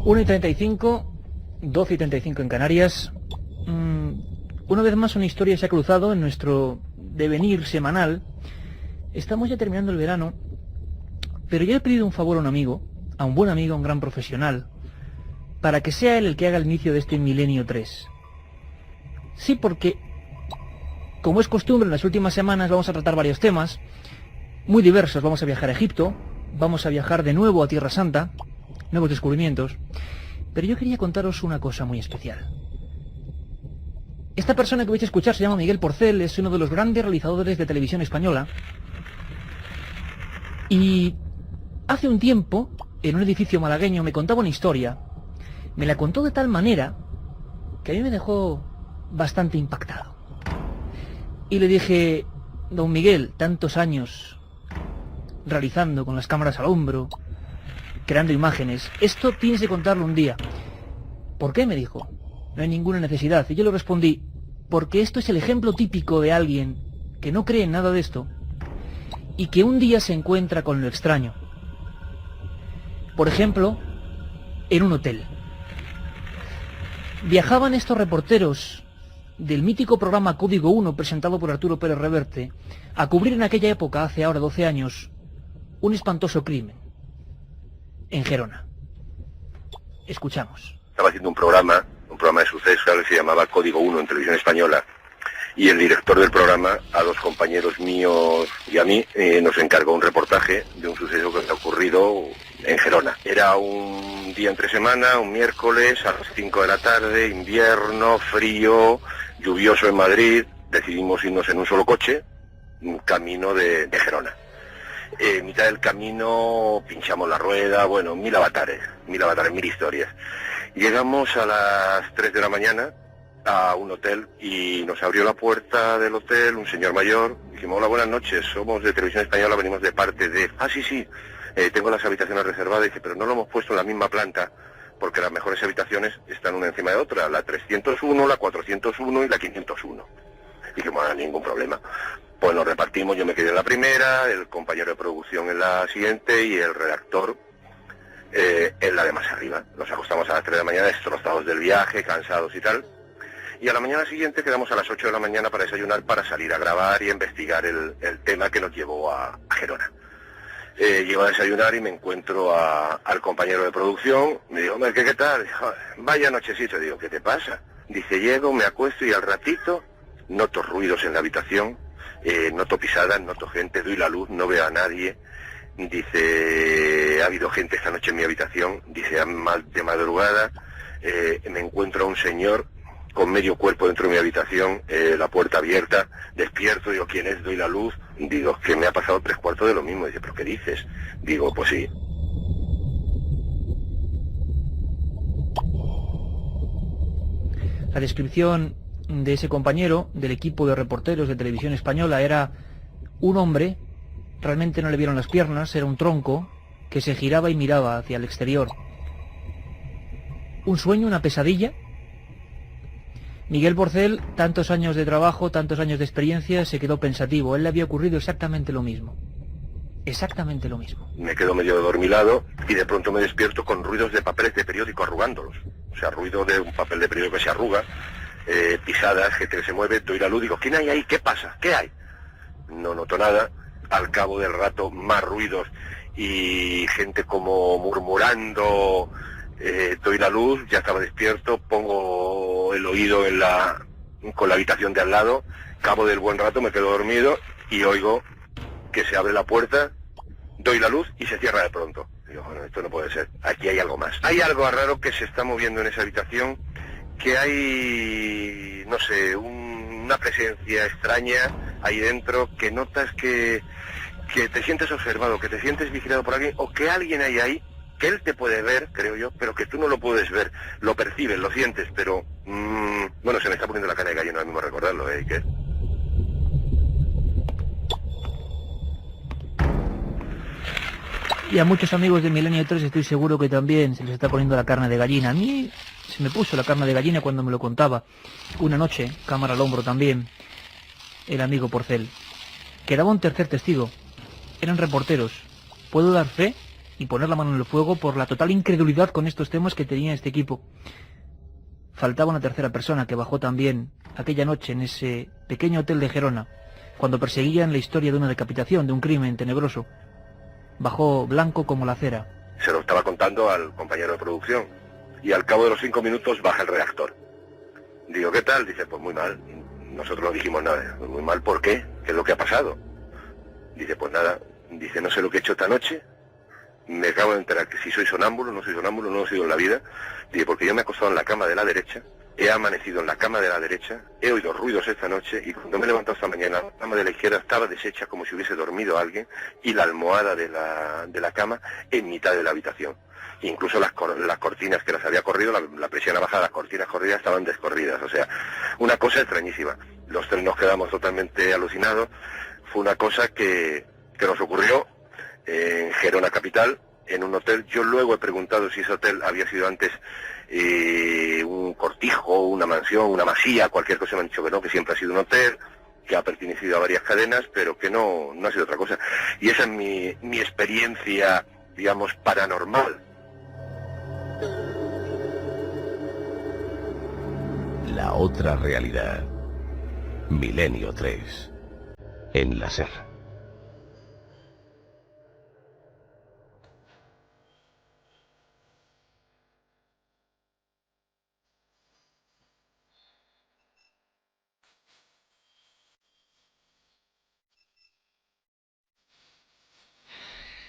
1:35, 12:35 en Canarias. Una vez más una historia se ha cruzado en nuestro devenir semanal. Estamos ya terminando el verano, pero yo he pedido un favor a un amigo, a un buen amigo, a un gran profesional, para que sea él el que haga el inicio de este Milenio 3. Sí, porque, como es costumbre, en las últimas semanas vamos a tratar varios temas muy diversos. Vamos a viajar a Egipto, vamos a viajar de nuevo a Tierra Santa, nuevos descubrimientos. Pero yo quería contaros una cosa muy especial. Esta persona que vais a escuchar se llama Miguel Porcel, es uno de los grandes realizadores de televisión española. Y hace un tiempo, en un edificio malagueño, me contaba una historia. Me la contó de tal manera que a mí me dejó bastante impactado. Y le dije: don Miguel, tantos años realizando con las cámaras al hombro, creando imágenes, esto tienes que contarlo un día. ¿Por qué?, me dijo. No hay ninguna necesidad. Y yo le respondí: porque esto es el ejemplo típico de alguien que no cree en nada de esto y que un día se encuentra con lo extraño. Por ejemplo, en un hotel. Viajaban estos reporteros del mítico programa Código 1, presentado por Arturo Pérez Reverte, a cubrir en aquella época, hace ahora 12 años, un espantoso crimen en Gerona. Escuchamos. Estaba haciendo un programa de sucesos que se llamaba Código 1 en Televisión Española, y el director del programa, a dos compañeros míos y a mí, nos encargó un reportaje de un suceso que había ocurrido en Gerona. Era un día entre semana, un miércoles a las 5 de la tarde, invierno, frío, lluvioso en Madrid. Decidimos irnos en un solo coche, un camino de Gerona. En mitad del camino pinchamos la rueda, bueno, mil avatares, mil historias. Llegamos a las 3 de la mañana a un hotel y nos abrió la puerta del hotel un señor mayor. Dijimos: hola, buenas noches, somos de Televisión Española, venimos de parte de... sí, tengo las habitaciones reservadas. Dice: pero no lo hemos puesto en la misma planta, porque las mejores habitaciones están una encima de otra, la 301, la 401 y la 501. Dijimos: ningún problema. Pues nos repartimos, yo me quedé en la primera, el compañero de producción en la siguiente y el redactor en la de más arriba. Nos acostamos a las 3 de la mañana, destrozados del viaje, cansados y tal. Y a la mañana siguiente quedamos a las 8 de la mañana para desayunar, para salir a grabar y a investigar el tema que nos llevó a Gerona. Llego a desayunar y me encuentro al compañero de producción. Me digo: hombre, ¿qué tal? Vaya nochecito. Digo: ¿qué te pasa? Dice: llego, me acuesto y al ratito noto ruidos en la habitación, noto pisadas, noto gente, doy la luz, no veo a nadie. Dice: ha habido gente esta noche en mi habitación. Dice: más de madrugada me encuentro a un señor con medio cuerpo dentro de mi habitación, la puerta abierta. Despierto, digo: ¿quién es? Doy la luz. Digo: que me ha pasado 3/4 de lo mismo. Dice: ¿pero qué dices? Digo: pues sí. La descripción de ese compañero del equipo de reporteros de Televisión Española era un hombre, realmente no le vieron las piernas, era un tronco que se giraba y miraba hacia el exterior. Un sueño, una pesadilla. Miguel Porcel, tantos años de trabajo, tantos años de experiencia, se quedó pensativo. A él le había ocurrido exactamente lo mismo. Exactamente lo mismo. Me quedo medio dormilado y de pronto me despierto con ruidos de papeles de periódico arrugándolos. O sea, ruido de un papel de periódico que se arruga, pisadas, gente que se mueve. Doy la luz, digo: ¿quién hay ahí? ¿Qué pasa? ¿Qué hay? No noto nada. Al cabo del rato, más ruidos y gente como murmurando. Doy la luz, ya estaba despierto, pongo el oído con la habitación de al lado. Cabo del buen rato me quedo dormido y oigo que se abre la puerta, doy la luz y se cierra de pronto. Digo: bueno, esto no puede ser, aquí hay algo más. Hay algo raro que se está moviendo en esa habitación, que hay, no sé, una presencia extraña ahí dentro, que notas que te sientes observado, que te sientes vigilado por alguien, o que alguien hay ahí, que él te puede ver, creo yo, pero que tú no lo puedes ver. Lo percibes, lo sientes, pero... bueno, se me está poniendo la carne de gallina ahora mismo recordarlo, ¿qué? Y a muchos amigos de Milenio 3 estoy seguro que también se les está poniendo la carne de gallina. A mí se me puso la carne de gallina cuando me lo contaba. Una noche, cámara al hombro también, el amigo Porcel. Quedaba un tercer testigo. Eran reporteros. ¿Puedo dar fe y poner la mano en el fuego por la total incredulidad con estos temas que tenía este equipo. Faltaba una tercera persona que bajó también aquella noche en ese pequeño hotel de Gerona, cuando perseguían la historia de una decapitación, de un crimen tenebroso. Bajó blanco como la cera. Se lo estaba contando al compañero de producción y al cabo de los 5 minutos baja el redactor. Digo, ¿qué tal? Dice, pues muy mal. Nosotros no dijimos nada. Muy mal, ¿por qué? ¿Qué es lo que ha pasado? Dice, pues nada. Dice, no sé lo que he hecho esta noche. Me acabo de enterar que si soy sonámbulo, no soy sonámbulo, no lo he sido en la vida. Dice, porque yo me he acostado en la cama de la derecha, he amanecido en la cama de la derecha, he oído ruidos esta noche y cuando me he levantado esta mañana, la cama de la izquierda estaba deshecha como si hubiese dormido alguien y la almohada de la cama en mitad de la habitación. Incluso las cortinas que las había corrido, la presión bajada, las cortinas corridas estaban descorridas. O sea, una cosa extrañísima. Los tres nos quedamos totalmente alucinados. Fue una cosa que nos ocurrió en Gerona capital, en un hotel. Yo luego he preguntado si ese hotel había sido antes un cortijo, una mansión, una masía, cualquier cosa. Me han dicho que no, que siempre ha sido un hotel, que ha pertenecido a varias cadenas, pero que no ha sido otra cosa. Y esa es mi experiencia, digamos, paranormal. La otra realidad. Milenio 3. En la SER.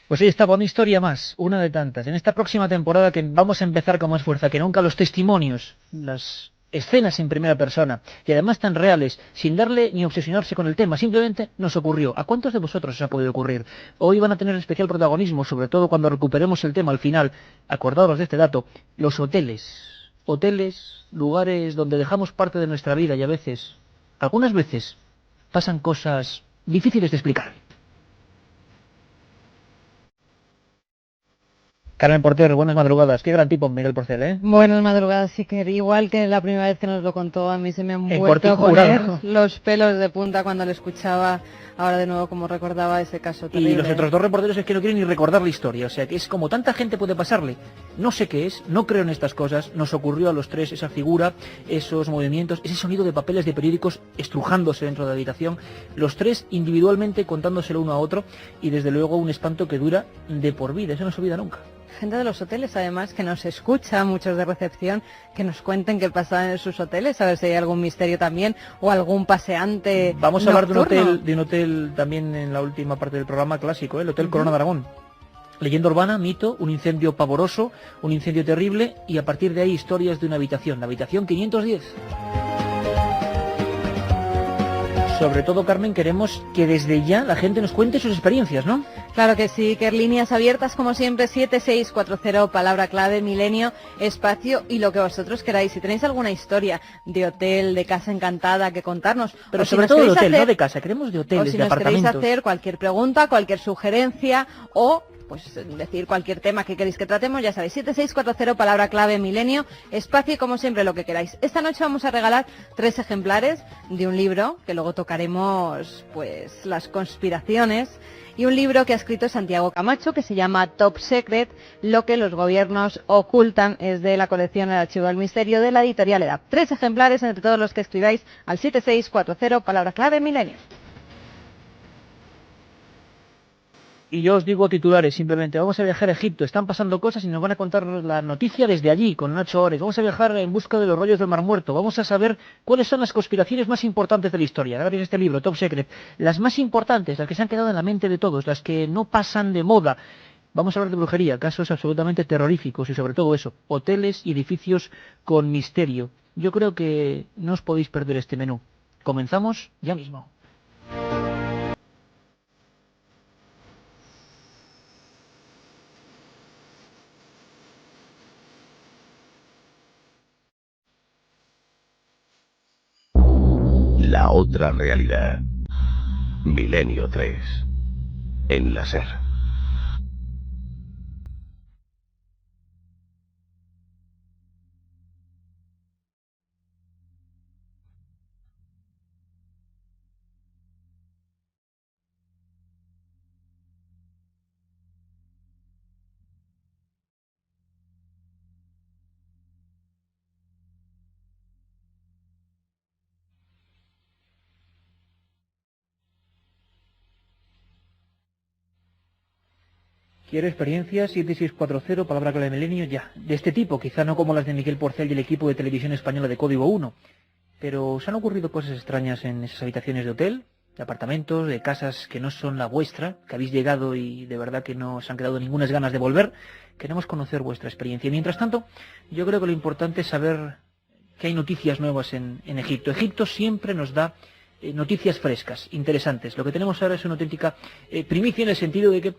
Pues ahí estaba, una historia más, una de tantas. En esta próxima temporada que vamos a empezar con más fuerza que nunca, los testimonios, las escenas en primera persona, y además tan reales, sin darle ni obsesionarse con el tema, simplemente nos ocurrió. ¿A cuántos de vosotros os ha podido ocurrir? Hoy van a tener especial protagonismo, sobre todo cuando recuperemos el tema al final. Acordaos de este dato, los hoteles. Hoteles, lugares donde dejamos parte de nuestra vida y a veces, algunas veces, pasan cosas difíciles de explicar. Carmen Porter, buenas madrugadas. Qué gran tipo, Miguel Porcel, ¿eh? Buenas madrugadas, sí, que igual que la primera vez que nos lo contó, a mí se me han En vuelto a cortijo poner jurado. los pelos de punta cuando le escuchaba, ahora de nuevo como recordaba ese caso terrible. Y los otros dos reporteros es que no quieren ni recordar la historia, o sea que es como tanta gente puede pasarle. No sé qué es, no creo en estas cosas, nos ocurrió a los tres esa figura, esos movimientos, ese sonido de papeles de periódicos estrujándose dentro de la habitación, los tres individualmente contándoselo uno a otro y desde luego un espanto que dura de por vida, eso no se olvida nunca. Gente de los hoteles, además, que nos escucha, muchos de recepción, que nos cuenten qué pasa en sus hoteles, a ver si hay algún misterio también, o algún paseante Vamos a hablar nocturno. de un hotel también en la última parte del programa clásico, el Hotel Corona de Aragón. Leyenda urbana, mito, un incendio pavoroso, un incendio terrible, y a partir de ahí historias de una habitación, la habitación 510. Sobre todo, Carmen, queremos que desde ya la gente nos cuente sus experiencias, ¿no? Claro que sí, que líneas abiertas como siempre, 7640, palabra clave, milenio, espacio y lo que vosotros queráis. Si tenéis alguna historia de hotel, de casa encantada que contarnos. Pero o si sobre nos todo de queréis hotel, hacer, no de casa, queremos de o hoteles, si de nos queréis apartamentos. hacer cualquier pregunta, cualquier sugerencia o pues decir cualquier tema que queréis que tratemos, ya sabéis, 7640, palabra clave, milenio, espacio y como siempre lo que queráis. Esta noche vamos a regalar 3 ejemplares de un libro que luego tocaremos pues las conspiraciones y un libro que ha escrito Santiago Camacho que se llama Top Secret, lo que los gobiernos ocultan, es de la colección El Archivo del Misterio de la editorial EDAP. 3 ejemplares entre todos los que escribáis al 7640, palabra clave, milenio. Y yo os digo titulares, simplemente, vamos a viajar a Egipto, están pasando cosas y nos van a contar la noticia desde allí, con Nacho Ores. Vamos a viajar en busca de los rollos del Mar Muerto, vamos a saber cuáles son las conspiraciones más importantes de la historia. Ahora este libro, Top Secret, las más importantes, las que se han quedado en la mente de todos, las que no pasan de moda. Vamos a hablar de brujería, casos absolutamente terroríficos y sobre todo eso, hoteles y edificios con misterio. Yo creo que no os podéis perder este menú. Comenzamos ya mismo. La otra realidad. Milenio 3. En la SER. ¿Quiere experiencias? 7640, palabra clave Milenio, ya. De este tipo, quizá no como las de Miguel Porcel y el equipo de televisión española de Código 1. Pero ¿os han ocurrido cosas extrañas en esas habitaciones de hotel? De apartamentos, de casas que no son la vuestra, que habéis llegado y de verdad que no os han quedado ninguna ganas de volver. Queremos conocer vuestra experiencia. Y mientras tanto, yo creo que lo importante es saber que hay noticias nuevas en Egipto. Egipto siempre nos da noticias frescas, interesantes. Lo que tenemos ahora es una auténtica primicia en el sentido de que,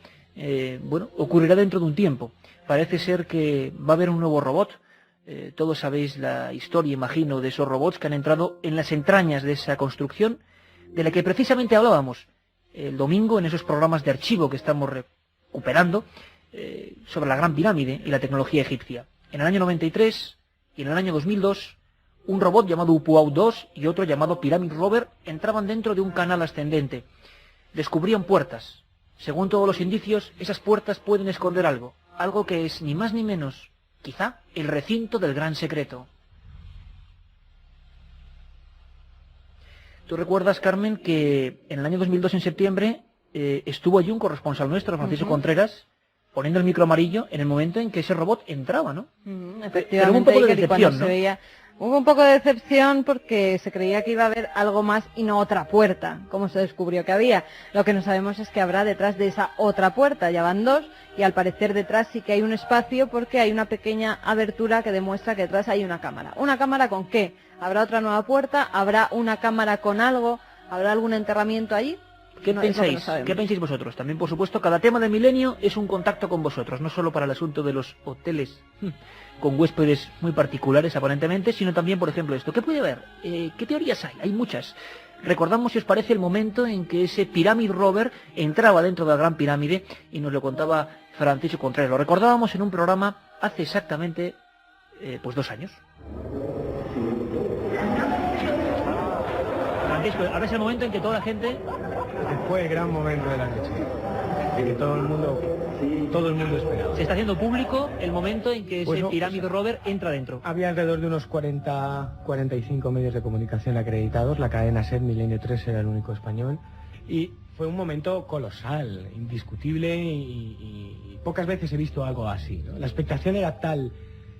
ocurrirá dentro de un tiempo. Parece ser que va a haber un nuevo robot. Todos sabéis la historia, imagino, de esos robots que han entrado en las entrañas de esa construcción, de la que precisamente hablábamos el domingo en esos programas de archivo que estamos recuperando sobre la Gran Pirámide y la tecnología egipcia. En el año 93 y en el año 2002, un robot llamado Upuau 2 y otro llamado Pyramid Rover entraban dentro de un canal ascendente. Descubrían puertas. Según todos los indicios, esas puertas pueden esconder algo. Algo que es ni más ni menos, quizá, el recinto del gran secreto. ¿Tú recuerdas, Carmen, que en el año 2002, en septiembre, estuvo allí un corresponsal nuestro, Francisco Contreras, poniendo el micro amarillo en el momento en que ese robot entraba, ¿no? Efectivamente, pero hubo un poco de decepción, ¿no? Hubo un poco de decepción porque se creía que iba a haber algo más y no otra puerta, como se descubrió que había. Lo que no sabemos es que habrá detrás de esa otra puerta, ya van dos, y al parecer detrás sí que hay un espacio porque hay una pequeña abertura que demuestra que detrás hay una cámara. ¿Una cámara con qué? ¿Habrá otra nueva puerta? ¿Habrá una cámara con algo? ¿Habrá algún enterramiento allí? ¿Qué pensáis? ¿Qué pensáis vosotros? También, por supuesto, cada tema de Milenio es un contacto con vosotros, no solo para el asunto de los hoteles con huéspedes muy particulares, aparentemente, sino también, por ejemplo, esto. ¿Qué puede haber? ¿Qué teorías hay? Hay muchas. Recordamos, si os parece, el momento en que ese Pyramid Rover entraba dentro de la Gran Pirámide y nos lo contaba Francisco Contreras. Lo recordábamos en un programa hace exactamente 2 años. Francisco, ahora es el momento en que toda la gente... Fue el gran momento de la noche, que todo el mundo esperaba. Se está haciendo público el momento en que ese Pyramid Rover entra dentro. Había alrededor de unos 45 medios de comunicación acreditados, la cadena SER Milenio 3 era el único español, y fue un momento colosal, indiscutible, y pocas veces he visto algo así, ¿no? La expectación era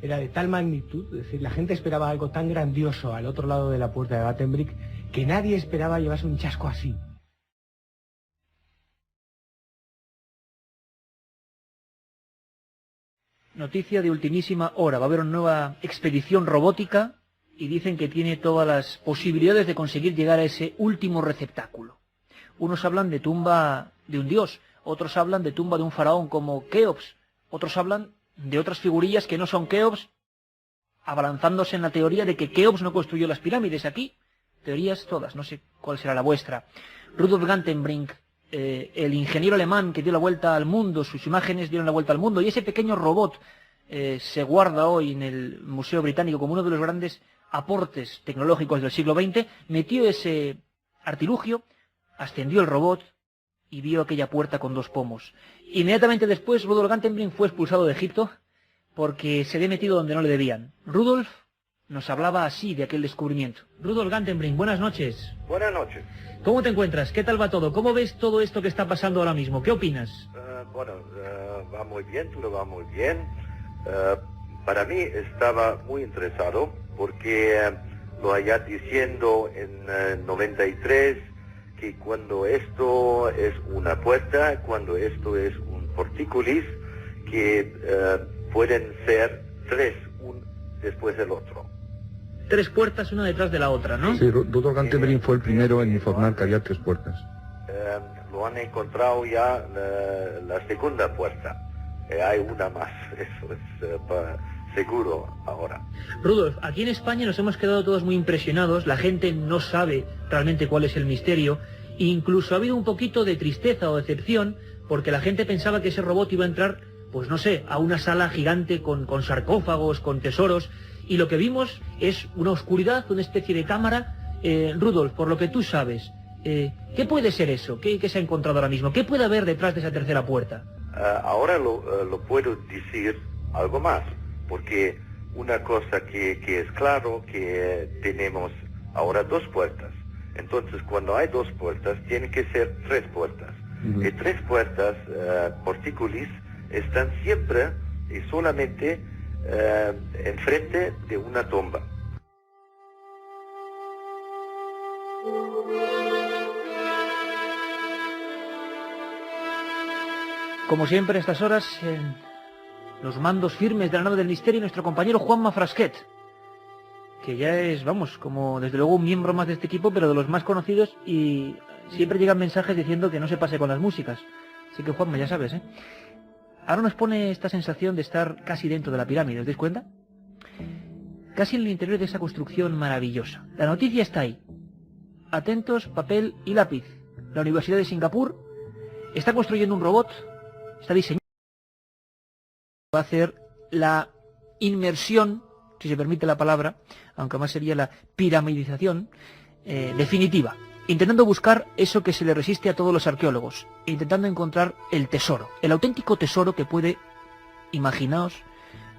de tal magnitud, es decir, la gente esperaba algo tan grandioso al otro lado de la puerta de Battenbrick que nadie esperaba llevarse un chasco así. Noticia de ultimísima hora. Va a haber una nueva expedición robótica y dicen que tiene todas las posibilidades de conseguir llegar a ese último receptáculo. Unos hablan de tumba de un dios, otros hablan de tumba de un faraón como Keops, otros hablan de otras figurillas que no son Keops, abalanzándose en la teoría de que Keops no construyó las pirámides aquí. Teorías todas, no sé cuál será la vuestra. Rudolf Gantenbrink, el ingeniero alemán que dio la vuelta al mundo, sus imágenes dieron la vuelta al mundo, y ese pequeño robot se guarda hoy en el Museo Británico como uno de los grandes aportes tecnológicos del siglo XX, metió ese artilugio, ascendió el robot y vio aquella puerta con 2 pomos. Inmediatamente después, Rudolf Gantenbrink fue expulsado de Egipto porque se había metido donde no le debían. Rudolf nos hablaba así de aquel descubrimiento. Rudolf Gantenbrink, buenas noches. Buenas noches. ¿Cómo te encuentras? ¿Qué tal va todo? ¿Cómo ves todo esto que está pasando ahora mismo? ¿Qué opinas? Va muy bien, todo va muy bien. Para mí estaba muy interesado porque lo allá diciendo en 93 que cuando esto es una puerta, cuando esto es un portícolis, que pueden ser 3, uno después del otro. 3 puertas, una detrás de la otra, ¿no? Sí, Rudolf Gantenbrink fue el primero en informar que había 3 puertas. Lo han encontrado ya la segunda puerta. Hay una más, eso es seguro ahora. Rudolf, aquí en España nos hemos quedado todos muy impresionados, la gente no sabe realmente cuál es el misterio, e incluso ha habido un poquito de tristeza o decepción, porque la gente pensaba que ese robot iba a entrar, pues no sé, a una sala gigante con sarcófagos, con tesoros, y lo que vimos es una oscuridad, una especie de cámara. Rudolf, por lo que tú sabes, ¿qué puede ser eso? ¿Qué se ha encontrado ahora mismo? ¿Qué puede haber detrás de esa tercera puerta? Ahora lo puedo decir algo más, porque una cosa que es claro, que tenemos ahora 2 puertas. Entonces, cuando hay 2 puertas, tienen que ser 3 puertas. Y 3 puertas, portícolis, están siempre y solamente enfrente de una tumba. Como siempre a estas horas, en los mandos firmes de la nave del misterio, nuestro compañero Juanma Frasquet, que ya es, vamos, como desde luego un miembro más de este equipo, pero de los más conocidos, y siempre llegan mensajes diciendo que no se pase con las músicas. Así que Juanma, ya sabes, ¿eh? Ahora nos pone esta sensación de estar casi dentro de la pirámide, ¿os dais cuenta? Casi en el interior de esa construcción maravillosa. La noticia está ahí. Atentos, papel y lápiz. La Universidad de Singapur está construyendo un robot, está diseñando, va a hacer la inmersión, si se permite la palabra, aunque más sería la piramidización definitiva, intentando buscar eso que se le resiste a todos los arqueólogos, intentando encontrar el tesoro, el auténtico tesoro que puede, imaginaos,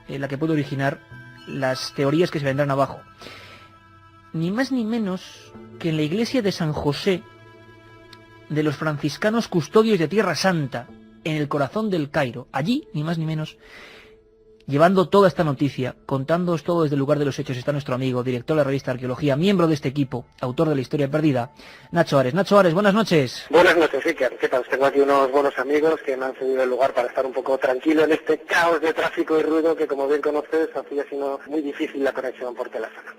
la que puede originar las teorías que se vendrán abajo. Ni más ni menos que en la iglesia de San José de los franciscanos custodios de Tierra Santa, en el corazón del Cairo. Allí, ni más ni menos, llevando toda esta noticia, contándoos todo desde el lugar de los hechos, está nuestro amigo, director de la revista Arqueología, miembro de este equipo, autor de La Historia Perdida, Nacho Ares. Nacho Ares, buenas noches. Buenas noches, Iker. ¿Qué tal? Tengo aquí unos buenos amigos que me han cedido el lugar para estar un poco tranquilo en este caos de tráfico y ruido que, como bien conoces, hacía sino muy difícil la conexión por teléfono.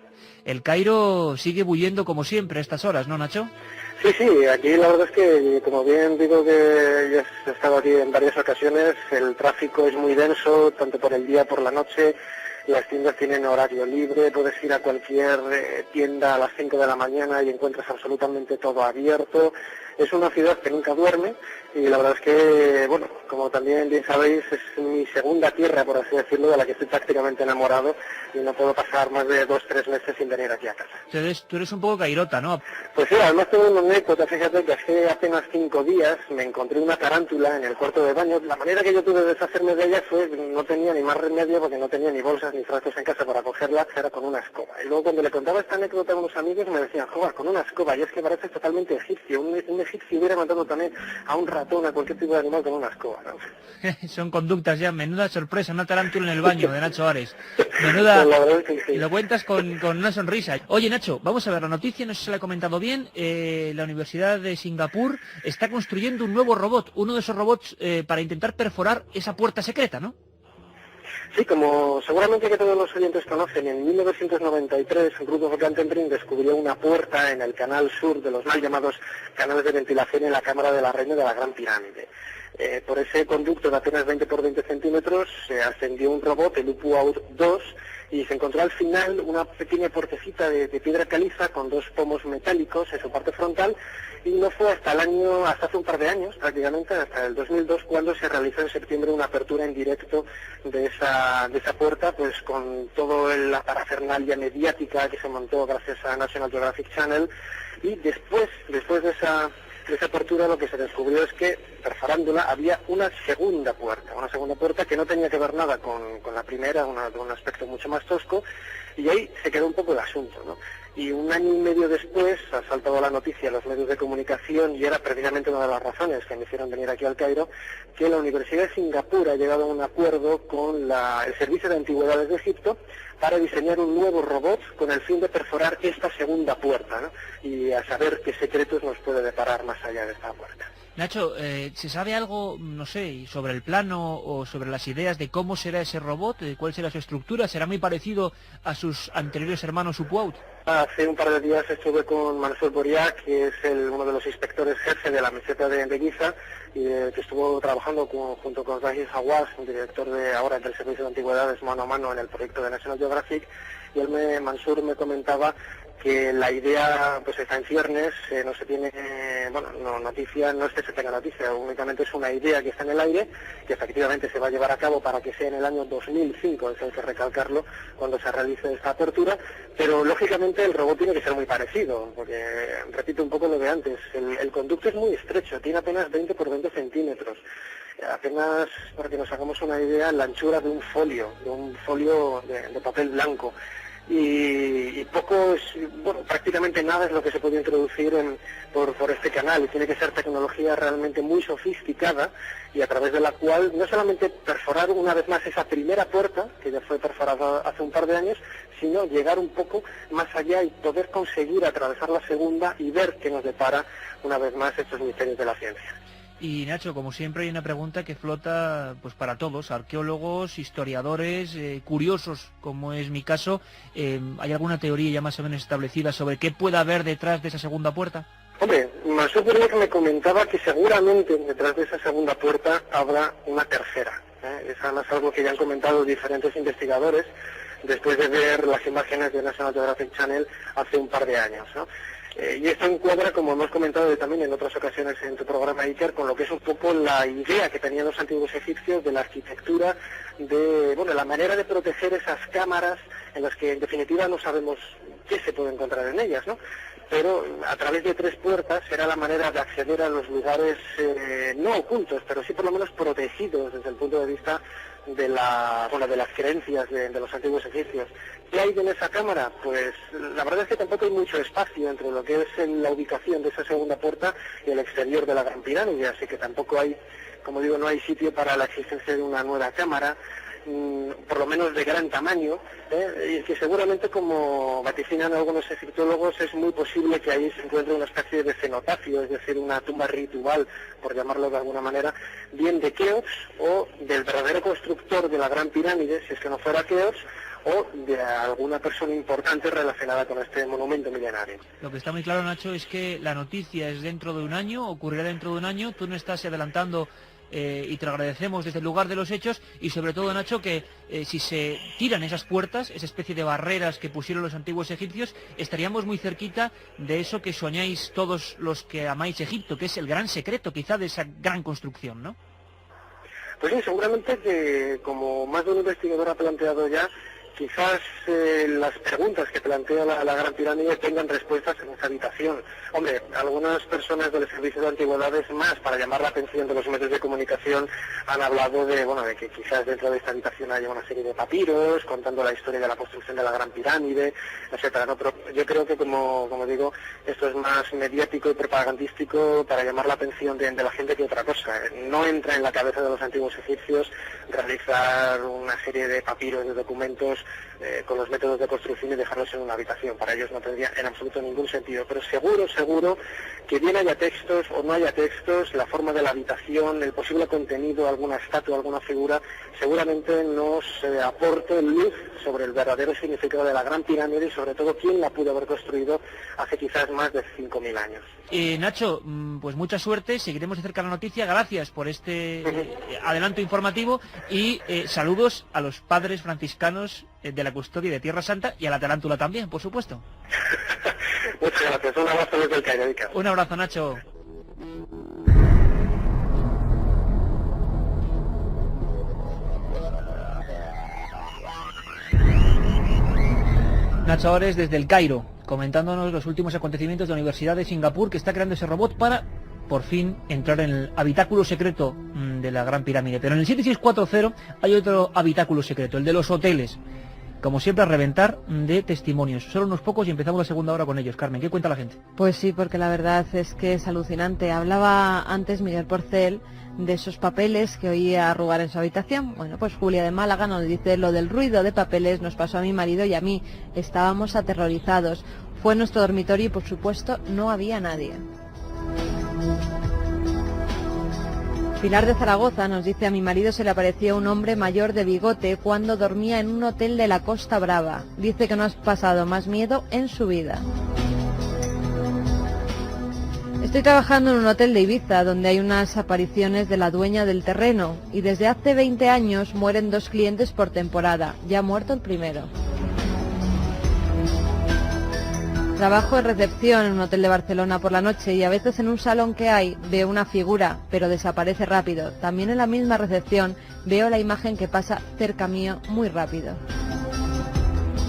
El Cairo sigue bulliendo como siempre a estas horas, ¿no, Nacho? Sí, aquí la verdad es que, como bien digo que ya he estado aquí en varias ocasiones, el tráfico es muy denso, tanto por el día como por la noche. Las tiendas tienen horario libre, puedes ir a cualquier tienda a las 5 de la mañana y encuentras absolutamente todo abierto. Es una ciudad que nunca duerme y la verdad es que, bueno, como también bien sabéis, es mi segunda tierra, por así decirlo, de la que estoy prácticamente enamorado y no puedo pasar más de 2-3 meses sin venir aquí a casa. Tú eres un poco cairota, ¿no? Pues sí, además tengo una anécdota, fíjate que hace apenas 5 días me encontré una tarántula en el cuarto de baño. La manera que yo tuve de deshacerme de ella fue, no tenía ni más remedio porque no tenía ni bolsas ni frascos en casa para cogerla, era con una escoba. Y luego cuando le contaba esta anécdota a unos amigos me decían, joder, con una escoba, y es que parece totalmente egipcio. Un egipcio hubiera mandado también a un ratón, a cualquier tipo de animal con una escoba, ¿no? Son conductas ya, menuda sorpresa, una tarántula en el baño de Nacho Ares. Menuda, y lo cuentas con una sonrisa. Oye, Nacho, vamos a ver, la noticia, no sé si se la he comentado bien, la Universidad de Singapur está construyendo un nuevo robot, uno de esos robots para intentar perforar esa puerta secreta, ¿no? Sí, como seguramente que todos los oyentes conocen, en 1993 Rudolf Gantenbrink descubrió una puerta en el canal sur de los mal llamados canales de ventilación en la Cámara de la Reina de la Gran Pirámide. Por ese conducto de apenas 20 por 20 centímetros se ascendió un robot, el UPU 2, y se encontró al final una pequeña puertecita de piedra caliza con 2 pomos metálicos en su parte frontal, y no fue hasta hace un par de años prácticamente, hasta el 2002, cuando se realizó en septiembre una apertura en directo de esa puerta, pues con toda la parafernalia mediática que se montó gracias a National Geographic Channel. Y después de esa apertura lo que se descubrió es que, perforándola, había una segunda puerta que no tenía que ver nada con la primera, de un aspecto mucho más tosco, y ahí se quedó un poco el asunto, ¿no? Y 1 año y medio después ha saltado la noticia a los medios de comunicación, y era precisamente una de las razones que me hicieron venir aquí al Cairo, que la Universidad de Singapur ha llegado a un acuerdo con el Servicio de Antigüedades de Egipto para diseñar un nuevo robot con el fin de perforar esta segunda puerta, ¿no? Y a saber qué secretos nos puede deparar más allá de esta puerta. Nacho, ¿se sabe algo, no sé, sobre el plano o sobre las ideas de cómo será ese robot? ¿Cuál será su estructura? ¿Será muy parecido a sus anteriores hermanos UPU? Hace un par de días estuve con Mansour Boria, que es uno de los inspectores jefe de la meseta de Giza, y que estuvo trabajando junto con Zahid Hawass, director ahora del Servicio de Antigüedades, mano a mano en el proyecto de National Geographic, y Mansour me comentaba que la idea pues está en ciernes, no se tiene noticia, no es que se tenga noticia, únicamente es una idea que está en el aire, que efectivamente se va a llevar a cabo para que sea en el año 2005, eso hay que recalcarlo, cuando se realice esta apertura, pero lógicamente el robot tiene que ser muy parecido, porque repito un poco lo de antes, el conducto es muy estrecho, tiene apenas 20 por 20 centímetros, apenas, para que nos hagamos una idea, la anchura de un folio de papel blanco. y poco, bueno, prácticamente nada es lo que se puede introducir por este canal, y tiene que ser tecnología realmente muy sofisticada, y a través de la cual no solamente perforar una vez más esa primera puerta, que ya fue perforada hace un par de años, sino llegar un poco más allá y poder conseguir atravesar la segunda y ver qué nos depara una vez más estos misterios de la ciencia. Y Nacho, como siempre hay una pregunta que flota pues para todos, arqueólogos, historiadores, curiosos, como es mi caso. ¿Hay alguna teoría ya más o menos establecida sobre qué puede haber detrás de esa segunda puerta? Hombre, Masud que me comentaba que seguramente detrás de esa segunda puerta habrá una tercera. Es además algo que ya han comentado diferentes investigadores después de ver las imágenes de National Geographic Channel hace un par de años, ¿no? Y esto encuadra, como hemos comentado también en otras ocasiones en tu programa, Iker, con lo que es un poco la idea que tenían los antiguos egipcios de la arquitectura, de la manera de proteger esas cámaras en las que en definitiva no sabemos qué se puede encontrar en ellas, ¿no? Pero a través de 3 puertas era la manera de acceder a los lugares no ocultos, pero sí por lo menos protegidos desde el punto de vista de las creencias de los antiguos egipcios. ¿Qué hay en esa cámara? Pues la verdad es que tampoco hay mucho espacio entre lo que es la ubicación de esa segunda puerta y el exterior de la Gran Pirámide, así que tampoco hay, como digo, no hay sitio para la existencia de una nueva cámara, por lo menos de gran tamaño, y que seguramente, como vaticinan algunos egiptólogos, es muy posible que ahí se encuentre una especie de cenotafio, es decir, una tumba ritual, por llamarlo de alguna manera, bien de Keops o del verdadero constructor de la Gran Pirámide, si es que no fuera Keops, o de alguna persona importante relacionada con este monumento milenario. Lo que está muy claro, Nacho, es que la noticia es dentro de un año, ocurrirá dentro de un año, tú no estás adelantando y te lo agradecemos desde el lugar de los hechos, y sobre todo, Nacho, que si se tiran esas puertas, esa especie de barreras que pusieron los antiguos egipcios, estaríamos muy cerquita de eso que soñáis todos los que amáis Egipto, que es el gran secreto quizá de esa gran construcción, ¿no? Pues sí, seguramente que, como más de un investigador ha planteado ya, quizás las preguntas que plantea la Gran Pirámide tengan respuestas en esa habitación. Hombre, algunas personas del Servicio de Antigüedades, más para llamar la atención de los medios de comunicación, han hablado de que quizás dentro de esta habitación haya una serie de papiros contando la historia de la construcción de la Gran Pirámide, etcétera, ¿no? Pero yo creo que, como digo, esto es más mediático y propagandístico para llamar la atención de la gente que otra cosa. No entra en la cabeza de los antiguos egipcios realizar una serie de papiros, de documentos con los métodos de construcción y dejarlos en una habitación. Para ellos no tendría en absoluto ningún sentido, pero seguro que bien haya textos o no haya textos, la forma de la habitación, el posible contenido, alguna estatua, alguna figura, seguramente nos aporte luz sobre el verdadero significado de la Gran Pirámide y sobre todo quién la pudo haber construido hace quizás más de 5.000 años. Nacho, pues mucha suerte, seguiremos de cerca la noticia, gracias por este adelanto informativo, y saludos a los padres franciscanos de la Custodia de Tierra Santa y a la Tarántula también, por supuesto. Muchas gracias, un abrazo desde el Cairo, Iker. Un abrazo, Nacho. Nacho Ores desde el Cairo, comentándonos los últimos acontecimientos de la Universidad de Singapur, que está creando ese robot para, por fin, entrar en el habitáculo secreto de la Gran Pirámide. Pero en el 7640 hay otro habitáculo secreto, el de los hoteles. Como siempre, a reventar de testimonios. Solo unos pocos y empezamos la segunda hora con ellos. Carmen, ¿qué cuenta la gente? Pues sí, porque la verdad es que es alucinante. Hablaba antes Miguel Porcel de esos papeles que oía arrugar en su habitación. Bueno, pues Julia de Málaga nos dice: lo del ruido de papeles nos pasó a mi marido y a mí. Estábamos aterrorizados. Fue en nuestro dormitorio y, por supuesto, no había nadie. Pilar de Zaragoza nos dice: a mi marido se le apareció un hombre mayor de bigote cuando dormía en un hotel de la Costa Brava. Dice que no has pasado más miedo en su vida. Estoy trabajando en un hotel de Ibiza donde hay unas apariciones de la dueña del terreno y desde hace 20 años mueren 2 clientes por temporada. Ya ha muerto el primero. Trabajo en recepción en un hotel de Barcelona por la noche y a veces en un salón que hay veo una figura, pero desaparece rápido. También en la misma recepción veo la imagen que pasa cerca mío muy rápido.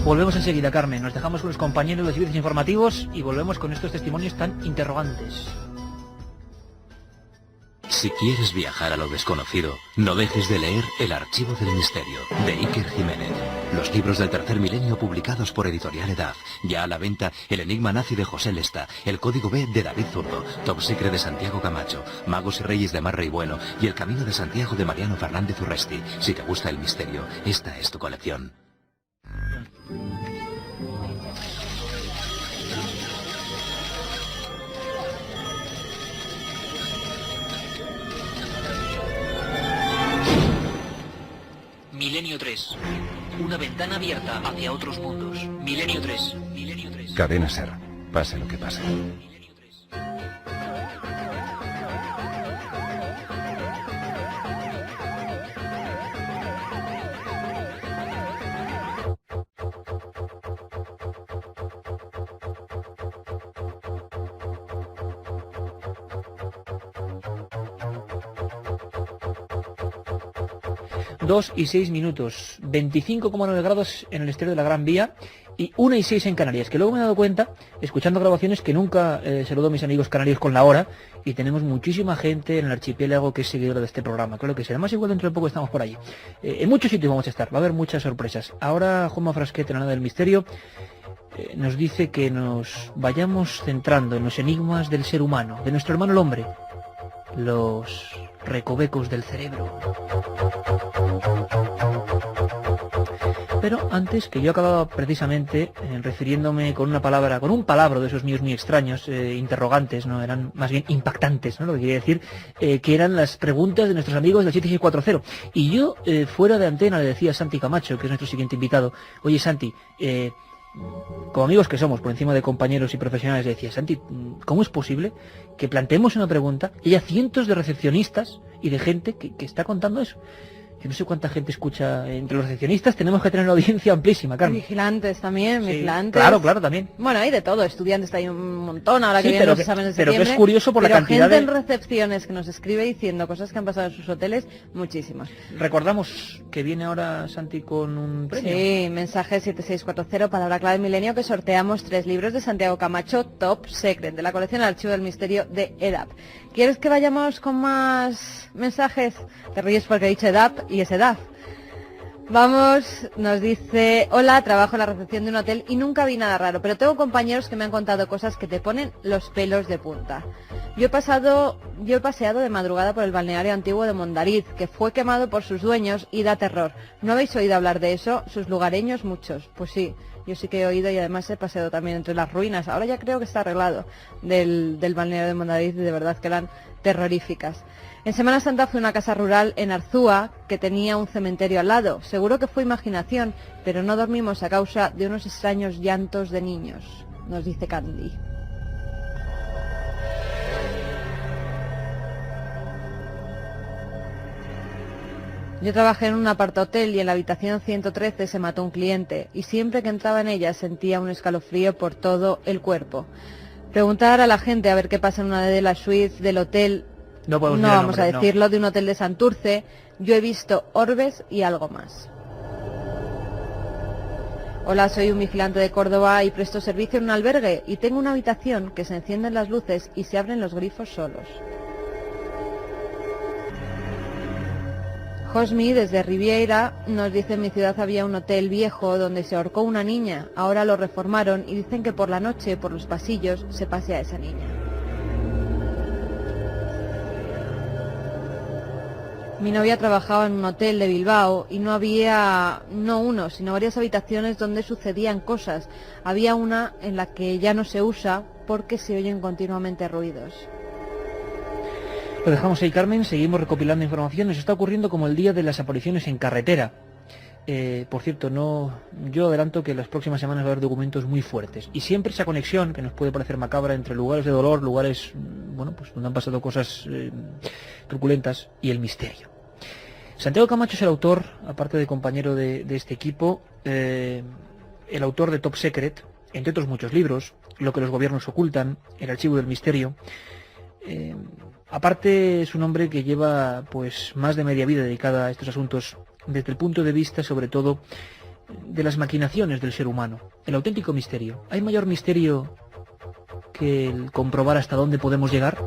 Volvemos enseguida, Carmen. Nos dejamos con los compañeros de los servicios informativos y volvemos con estos testimonios tan interrogantes. Si quieres viajar a lo desconocido, no dejes de leer El Archivo del Misterio, de Iker Jiménez. Los libros del tercer milenio publicados por Editorial Edad. Ya a la venta El Enigma Nazi de José Lesta, El Código B de David Zurdo, Top Secret de Santiago Camacho, Magos y Reyes de Marrey Bueno y El Camino de Santiago de Mariano Fernández Urresti. Si te gusta el misterio, esta es tu colección. Milenio 3. Una ventana abierta hacia otros mundos. Milenio 3. Milenio 3. Cadena SER. Pase lo que pase. Milenio 3. 2 y 6 minutos, 25,9 grados en el exterior de la Gran Vía y 1 y 6 en Canarias, que luego me he dado cuenta, escuchando grabaciones, que nunca saludo a mis amigos canarios con la hora, y tenemos muchísima gente en el archipiélago que es seguidora de este programa. Claro que sí, además igual dentro de poco estamos por allí. En muchos sitios vamos a estar, va a haber muchas sorpresas. Ahora Juanma Frasquet, en la nada del misterio, nos dice que nos vayamos centrando en los enigmas del ser humano, de nuestro hermano el hombre, los recovecos del cerebro. Pero antes, que yo acababa precisamente refiriéndome con una palabra, con un palabra de esos míos muy extraños, interrogantes, no eran más bien impactantes, ¿no? Lo que quería decir, que eran las preguntas de nuestros amigos del 7640. Y yo, fuera de antena, le decía a Santi Camacho, que es nuestro siguiente invitado: oye Santi, como amigos que somos, por encima de compañeros y profesionales, le decía: Santi, ¿cómo es posible que planteemos una pregunta y haya cientos de recepcionistas y de gente que está contando eso? Yo no sé cuánta gente escucha entre los recepcionistas, tenemos que tener una audiencia amplísima, Carmen. Vigilantes también, Sí, vigilantes. claro, también. Bueno, hay de todo, estudiantes hay un montón, ahora Sí, que vienen pero los que- exámenes de pero que septiembre. es curioso por la pero cantidad gente de- en recepciones que nos escribe diciendo cosas que han pasado en sus hoteles, muchísimas. Recordamos que viene ahora Santi con un premio. Sí, mensaje 7640, palabra clave milenio, que sorteamos 3 libros de Santiago Camacho, Top Secret, de la colección El Archivo del Misterio de EDAP. ¿Quieres que vayamos con más mensajes? Te ríes porque he dicho EDAP y es EDAP. Vamos, nos dice: hola, trabajo en la recepción de un hotel y nunca vi nada raro, pero tengo compañeros que me han contado cosas que te ponen los pelos de punta. Yo he paseado de madrugada por el balneario antiguo de Mondariz, que fue quemado por sus dueños y da terror. ¿No habéis oído hablar de eso? Sus lugareños, muchos. Pues sí, yo sí que he oído, y además he paseado también entre las ruinas. Ahora ya creo que está arreglado del balneario de Mondariz, y de verdad que eran terroríficas. En Semana Santa fui a una casa rural en Arzúa que tenía un cementerio al lado. Seguro que fue imaginación, pero no dormimos a causa de unos extraños llantos de niños, nos dice Candy. Yo trabajé en un apartahotel y en la habitación 113 se mató un cliente, y siempre que entraba en ella sentía un escalofrío por todo el cuerpo. Preguntar a la gente a ver qué pasa en una de las suites del hotel. No podemos No decir el vamos nombre, a decirlo, de un hotel de Santurce. Yo he visto orbes y algo más. Hola, soy un vigilante de Córdoba y presto servicio en un albergue y tengo una habitación que se encienden las luces y se abren los grifos solos. Josmi, desde Riviera, nos dice: en mi ciudad había un hotel viejo donde se ahorcó una niña. Ahora lo reformaron y dicen que por la noche, por los pasillos, se pasea esa niña. Mi novia trabajaba en un hotel de Bilbao y no había, no uno, sino varias habitaciones donde sucedían cosas. Había una en la que ya no se usa porque se oyen continuamente ruidos. Lo dejamos ahí, Carmen, seguimos recopilando información. Nos está ocurriendo como el día de las apariciones en carretera. Por cierto, yo adelanto que en las próximas semanas va a haber documentos muy fuertes. Y siempre esa conexión, que nos puede parecer macabra, entre lugares de dolor, lugares, bueno, pues donde han pasado cosas truculentas, y el misterio. Santiago Camacho es el autor, aparte de compañero de este equipo, el autor de Top Secret, entre otros muchos libros: Lo que los gobiernos ocultan, El Archivo del Misterio. Aparte, es un hombre que lleva pues más de media vida dedicada a estos asuntos desde el punto de vista, sobre todo, de las maquinaciones del ser humano, el auténtico misterio. ¿Hay mayor misterio que el comprobar hasta dónde podemos llegar?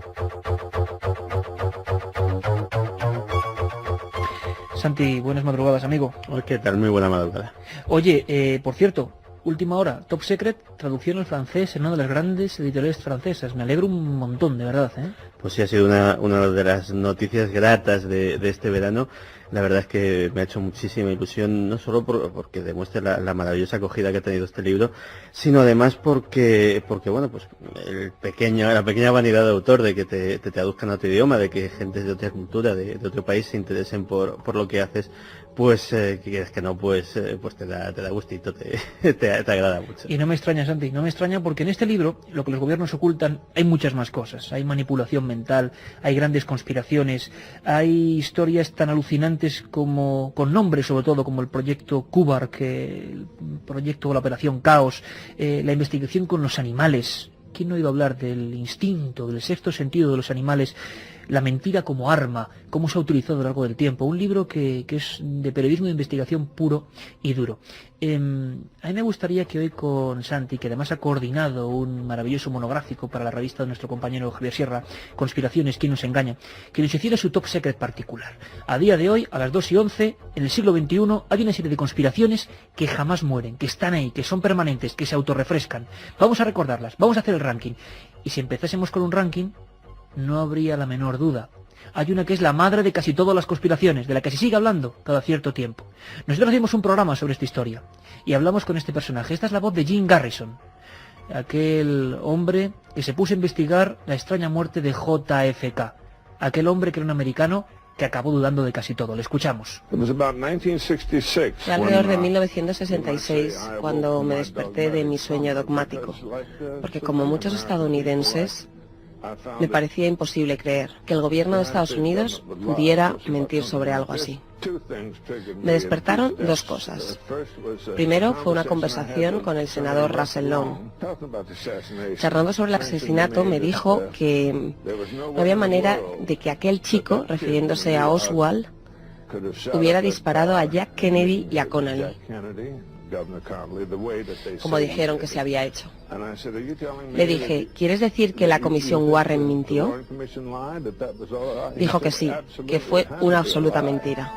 Santi, buenas madrugadas, amigo. ¿Qué tal? Muy buena madrugada. Oye, por cierto, última hora, Top Secret, traducción al francés en una de las grandes editoriales francesas. Me alegro un montón, de verdad, ¿eh? Pues sí, ha sido una de las noticias gratas de este verano. La verdad es que me ha hecho muchísima ilusión, no solo porque demuestra la maravillosa acogida que ha tenido este libro, sino además porque bueno, pues la pequeña vanidad de autor de que te traduzcan a tu idioma, de que gente de otra cultura, de otro país se interesen por lo que haces, pues que quieres que no, pues te da gustito, te agrada mucho. Y no me extraña, Santi, no me extraña, porque en este libro lo que los gobiernos ocultan hay muchas más cosas. Hay manipulación mental, hay grandes conspiraciones, hay historias tan alucinantes como, con nombres sobre todo, como el proyecto Kubark, el proyecto o la operación Caos, la investigación con los animales. ¿Quién no ha oído hablar del instinto, del sexto sentido de los animales? La mentira como arma, cómo se ha utilizado a lo largo del tiempo. Un libro que es de periodismo de investigación puro y duro. A mí me gustaría que hoy con Santi, que además ha coordinado un maravilloso monográfico para la revista de nuestro compañero Javier Sierra, Conspiraciones, ¿quién nos engaña?, que nos hiciera su top secret particular. A día de hoy, a las 2:11, en el siglo XXI, hay una serie de conspiraciones que jamás mueren, que están ahí, que son permanentes, que se autorrefrescan. Vamos a recordarlas, vamos a hacer el ranking. Y si empezásemos con un ranking, no habría la menor duda. Hay una que es la madre de casi todas las conspiraciones, de la que se sigue hablando cada cierto tiempo. Nosotros hacemos un programa sobre esta historia y hablamos con este personaje. Esta es la voz de Jim Garrison, aquel hombre que se puso a investigar la extraña muerte de JFK, aquel hombre que era un americano que acabó dudando de casi todo. Le escuchamos. Fue alrededor de 1966 cuando me desperté de mi sueño dogmático, porque como muchos estadounidenses, me parecía imposible creer que el gobierno de Estados Unidos pudiera mentir sobre algo así. Me despertaron dos cosas. Primero fue una conversación con el senador Russell Long. Charlando sobre el asesinato me dijo que no había manera de que aquel chico, refiriéndose a Oswald, hubiera disparado a Jack Kennedy y a Connally, como dijeron que se había hecho. Le dije, ¿quieres decir que la comisión Warren mintió? Dijo que sí, que fue una absoluta mentira.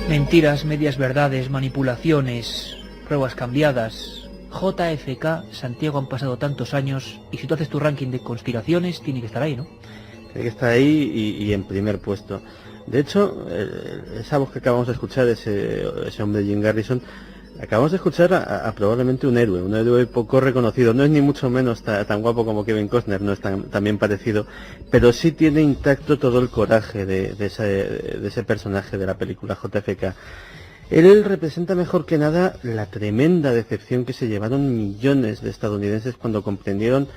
Mentiras, medias verdades, manipulaciones, pruebas cambiadas. JFK, Santiago, han pasado tantos años y si tú haces tu ranking de conspiraciones, tiene que estar ahí, ¿no? Tiene que estar ahí y en primer puesto. De hecho, esa voz que acabamos de escuchar, ese hombre Jim Garrison, acabamos de escuchar a probablemente un héroe poco reconocido. No es ni mucho menos tan guapo como Kevin Costner, no es tan bien parecido, pero sí tiene intacto todo el coraje de ese personaje de la película JFK. Él representa mejor que nada la tremenda decepción que se llevaron millones de estadounidenses cuando comprendieron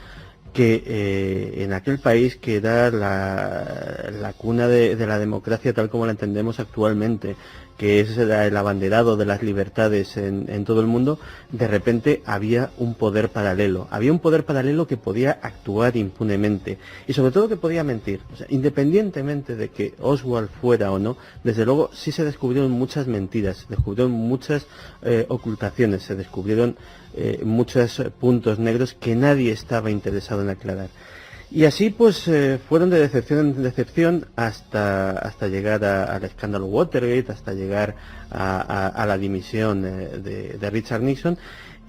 que en aquel país que era la cuna de la democracia tal como la entendemos actualmente, que es el abanderado de las libertades en todo el mundo, de repente había un poder paralelo. Había un poder paralelo que podía actuar impunemente y sobre todo que podía mentir. O sea, independientemente de que Oswald fuera o no, desde luego sí se descubrieron muchas mentiras, se descubrieron muchas ocultaciones, se descubrieron muchos puntos negros que nadie estaba interesado en aclarar. Y así pues fueron de decepción en decepción hasta llegar al escándalo Watergate, hasta llegar a la dimisión de Richard Nixon.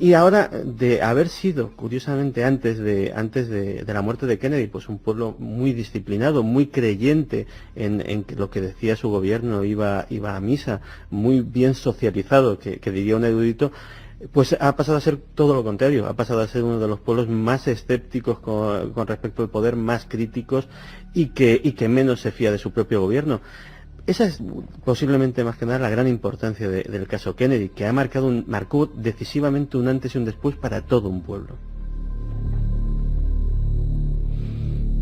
Y ahora, de haber sido, curiosamente, antes de la muerte de Kennedy, pues un pueblo muy disciplinado, muy creyente en lo que decía su gobierno, iba a misa, muy bien socializado, que diría un erudito, pues ha pasado a ser todo lo contrario, ha pasado a ser uno de los pueblos más escépticos con respecto al poder, más críticos y que menos se fía de su propio gobierno. Esa es posiblemente más que nada la gran importancia del caso Kennedy, que marcó decisivamente un antes y un después para todo un pueblo.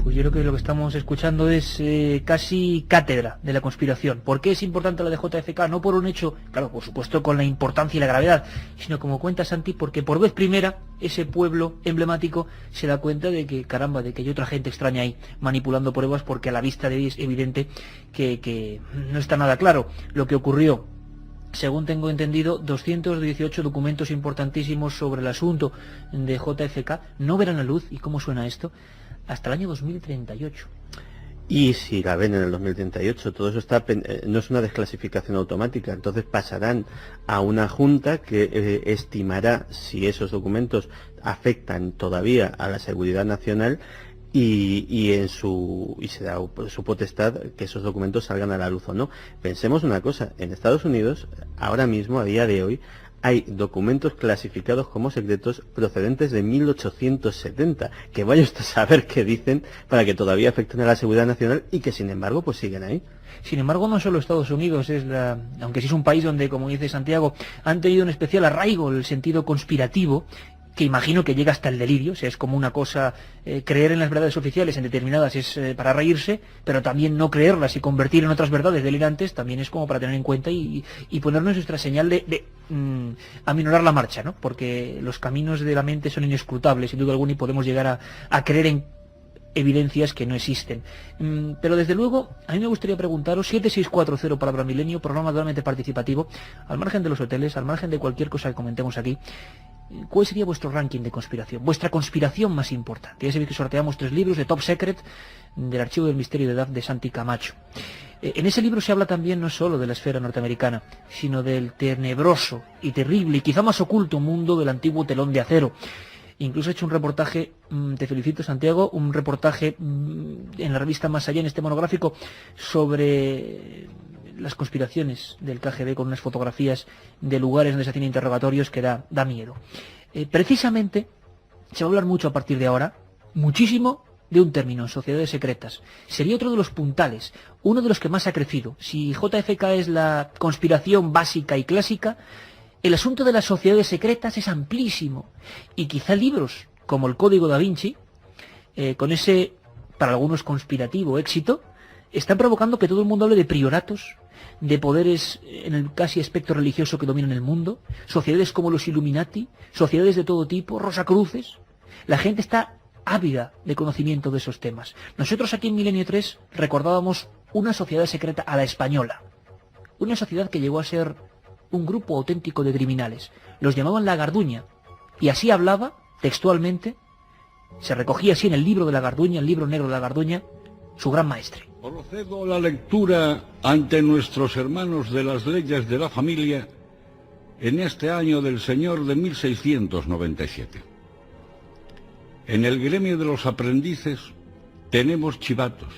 Pues yo creo que lo que estamos escuchando es casi cátedra de la conspiración. ¿Por qué es importante la de JFK? No por un hecho, claro, por supuesto con la importancia y la gravedad, sino como cuenta Santi, porque por vez primera ese pueblo emblemático se da cuenta de que, caramba, de que hay otra gente extraña ahí manipulando pruebas, porque a la vista de hoy es evidente que no está nada claro lo que ocurrió según tengo entendido, 218 documentos importantísimos sobre el asunto de JFK no verán la luz, y cómo suena esto, hasta el año 2038. Y si la ven en el 2038, todo eso no es una desclasificación automática, entonces pasarán a una junta que estimará si esos documentos afectan todavía a la seguridad nacional y se da su potestad que esos documentos salgan a la luz o no. Pensemos una cosa, en Estados Unidos, ahora mismo, a día de hoy, hay documentos clasificados como secretos procedentes de 1870, que vaya usted a saber qué dicen para que todavía afecten a la seguridad nacional y que sin embargo pues siguen ahí. Sin embargo, no solo Estados Unidos aunque sí es un país donde, como dice Santiago, han tenido un especial arraigo el sentido conspirativo, que imagino que llega hasta el delirio. O sea, es como una cosa, creer en las verdades oficiales en determinadas es para reírse, pero también no creerlas y convertir en otras verdades delirantes también es como para tener en cuenta y ponernos nuestra señal de aminorar la marcha, ¿no? Porque los caminos de la mente son inescrutables, sin duda alguna, y podemos llegar a creer en evidencias que no existen. Pero desde luego, a mí me gustaría preguntaros, 7640 Palabra Milenio, programa totalmente participativo, al margen de los hoteles, al margen de cualquier cosa que comentemos aquí, ¿cuál sería vuestro ranking de conspiración? Vuestra conspiración más importante. Ya sabéis que sorteamos 3 libros de Top Secret, del Archivo del Misterio de Edad, de Santi Camacho. En ese libro se habla también no solo de la esfera norteamericana, sino del tenebroso y terrible y quizá más oculto mundo del antiguo telón de acero. Incluso he hecho un reportaje, te felicito Santiago, un reportaje en la revista Más Allá, en este monográfico, sobre las conspiraciones del KGB, con unas fotografías de lugares donde se hacían interrogatorios que da miedo. Precisamente se va a hablar mucho a partir de ahora, muchísimo, de un término, sociedades secretas. Sería otro de los puntales, uno de los que más ha crecido. Si JFK es la conspiración básica y clásica, el asunto de las sociedades secretas es amplísimo, y quizá libros como el Código da Vinci, con ese, para algunos, conspirativo éxito, están provocando que todo el mundo hable de prioratos, de poderes en el casi aspecto religioso que dominan el mundo, sociedades como los Illuminati, sociedades de todo tipo, Rosacruces. La gente está ávida de conocimiento de esos temas. Nosotros aquí en Milenio 3 recordábamos una sociedad secreta a la española, una sociedad que llegó a ser un grupo auténtico de criminales. Los llamaban la Garduña, y así hablaba textualmente, se recogía así en el libro de la Garduña, el libro negro de la Garduña, su gran maestre. Procedo a la lectura ante nuestros hermanos de las leyes de la familia en este año del Señor de 1697. En el gremio de los aprendices tenemos chivatos,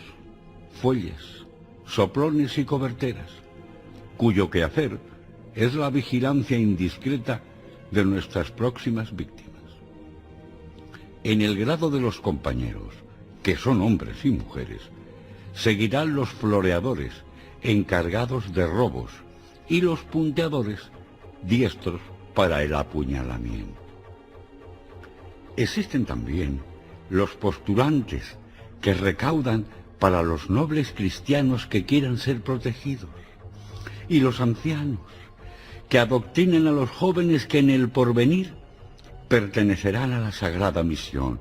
fuelles, soplones y coberteras, cuyo quehacer es la vigilancia indiscreta de nuestras próximas víctimas. En el grado de los compañeros, que son hombres y mujeres, seguirán los floreadores, encargados de robos, y los punteadores, diestros para el apuñalamiento. Existen también los postulantes, que recaudan para los nobles cristianos que quieran ser protegidos, y los ancianos, que adoctrinen a los jóvenes que en el porvenir pertenecerán a la sagrada misión.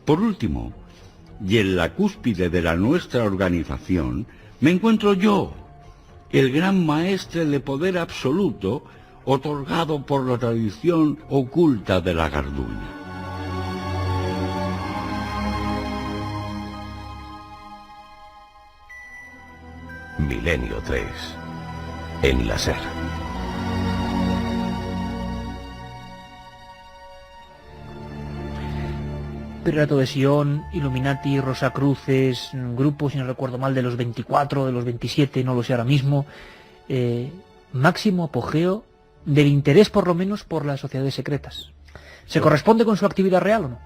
Por último, y en la cúspide de la nuestra organización, me encuentro yo, el gran maestre de poder absoluto otorgado por la tradición oculta de la Garduña. Milenio 3, en la SER. Priorato de Sion, Illuminati, Rosacruces, grupos, si no recuerdo mal, de los 24, de los 27, no lo sé ahora mismo. Máximo apogeo del interés, por lo menos, por las sociedades secretas. ¿Se corresponde con su actividad real o no?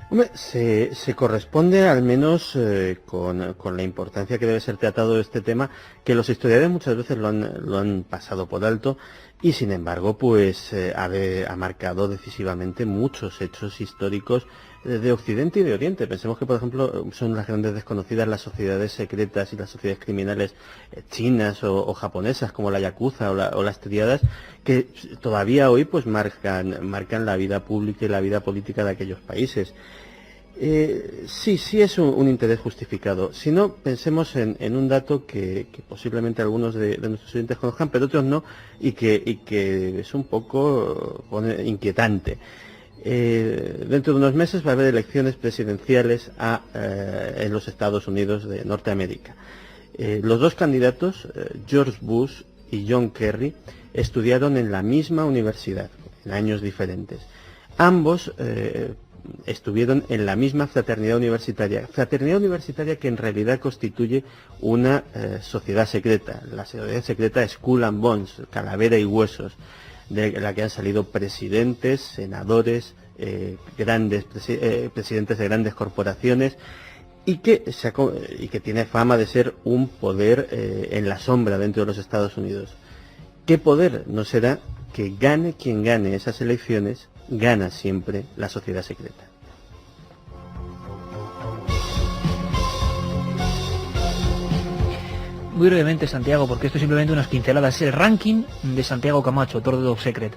Hombre, se corresponde al menos con la importancia que debe ser tratado este tema, que los historiadores muchas veces lo han pasado por alto, y sin embargo pues ha marcado decisivamente muchos hechos históricos de Occidente y de Oriente. Pensemos que, por ejemplo, son las grandes desconocidas las sociedades secretas y las sociedades criminales chinas o japonesas, como la Yakuza o las triadas, que todavía hoy pues marcan la vida pública y la vida política de aquellos países. Sí es un interés justificado. Si no, pensemos en un dato que posiblemente algunos de nuestros oyentes conozcan, pero otros no, y que es un poco inquietante. Dentro de unos meses va a haber elecciones presidenciales en los Estados Unidos de Norteamérica. Los dos candidatos, George Bush y John Kerry, estudiaron en la misma universidad, en años diferentes. Ambos estuvieron en la misma fraternidad universitaria que en realidad constituye una sociedad secreta. La sociedad secreta Skull and Bones, calavera y huesos, de la que han salido presidentes, senadores, presidentes de grandes corporaciones, y que tiene fama de ser un poder en la sombra dentro de los Estados Unidos. ¿Qué poder no será que gane quien gane esas elecciones? Gana siempre la sociedad secreta. Muy brevemente, Santiago, porque esto es simplemente unas pinceladas. Es el ranking de Santiago Camacho, autor de Top Secret.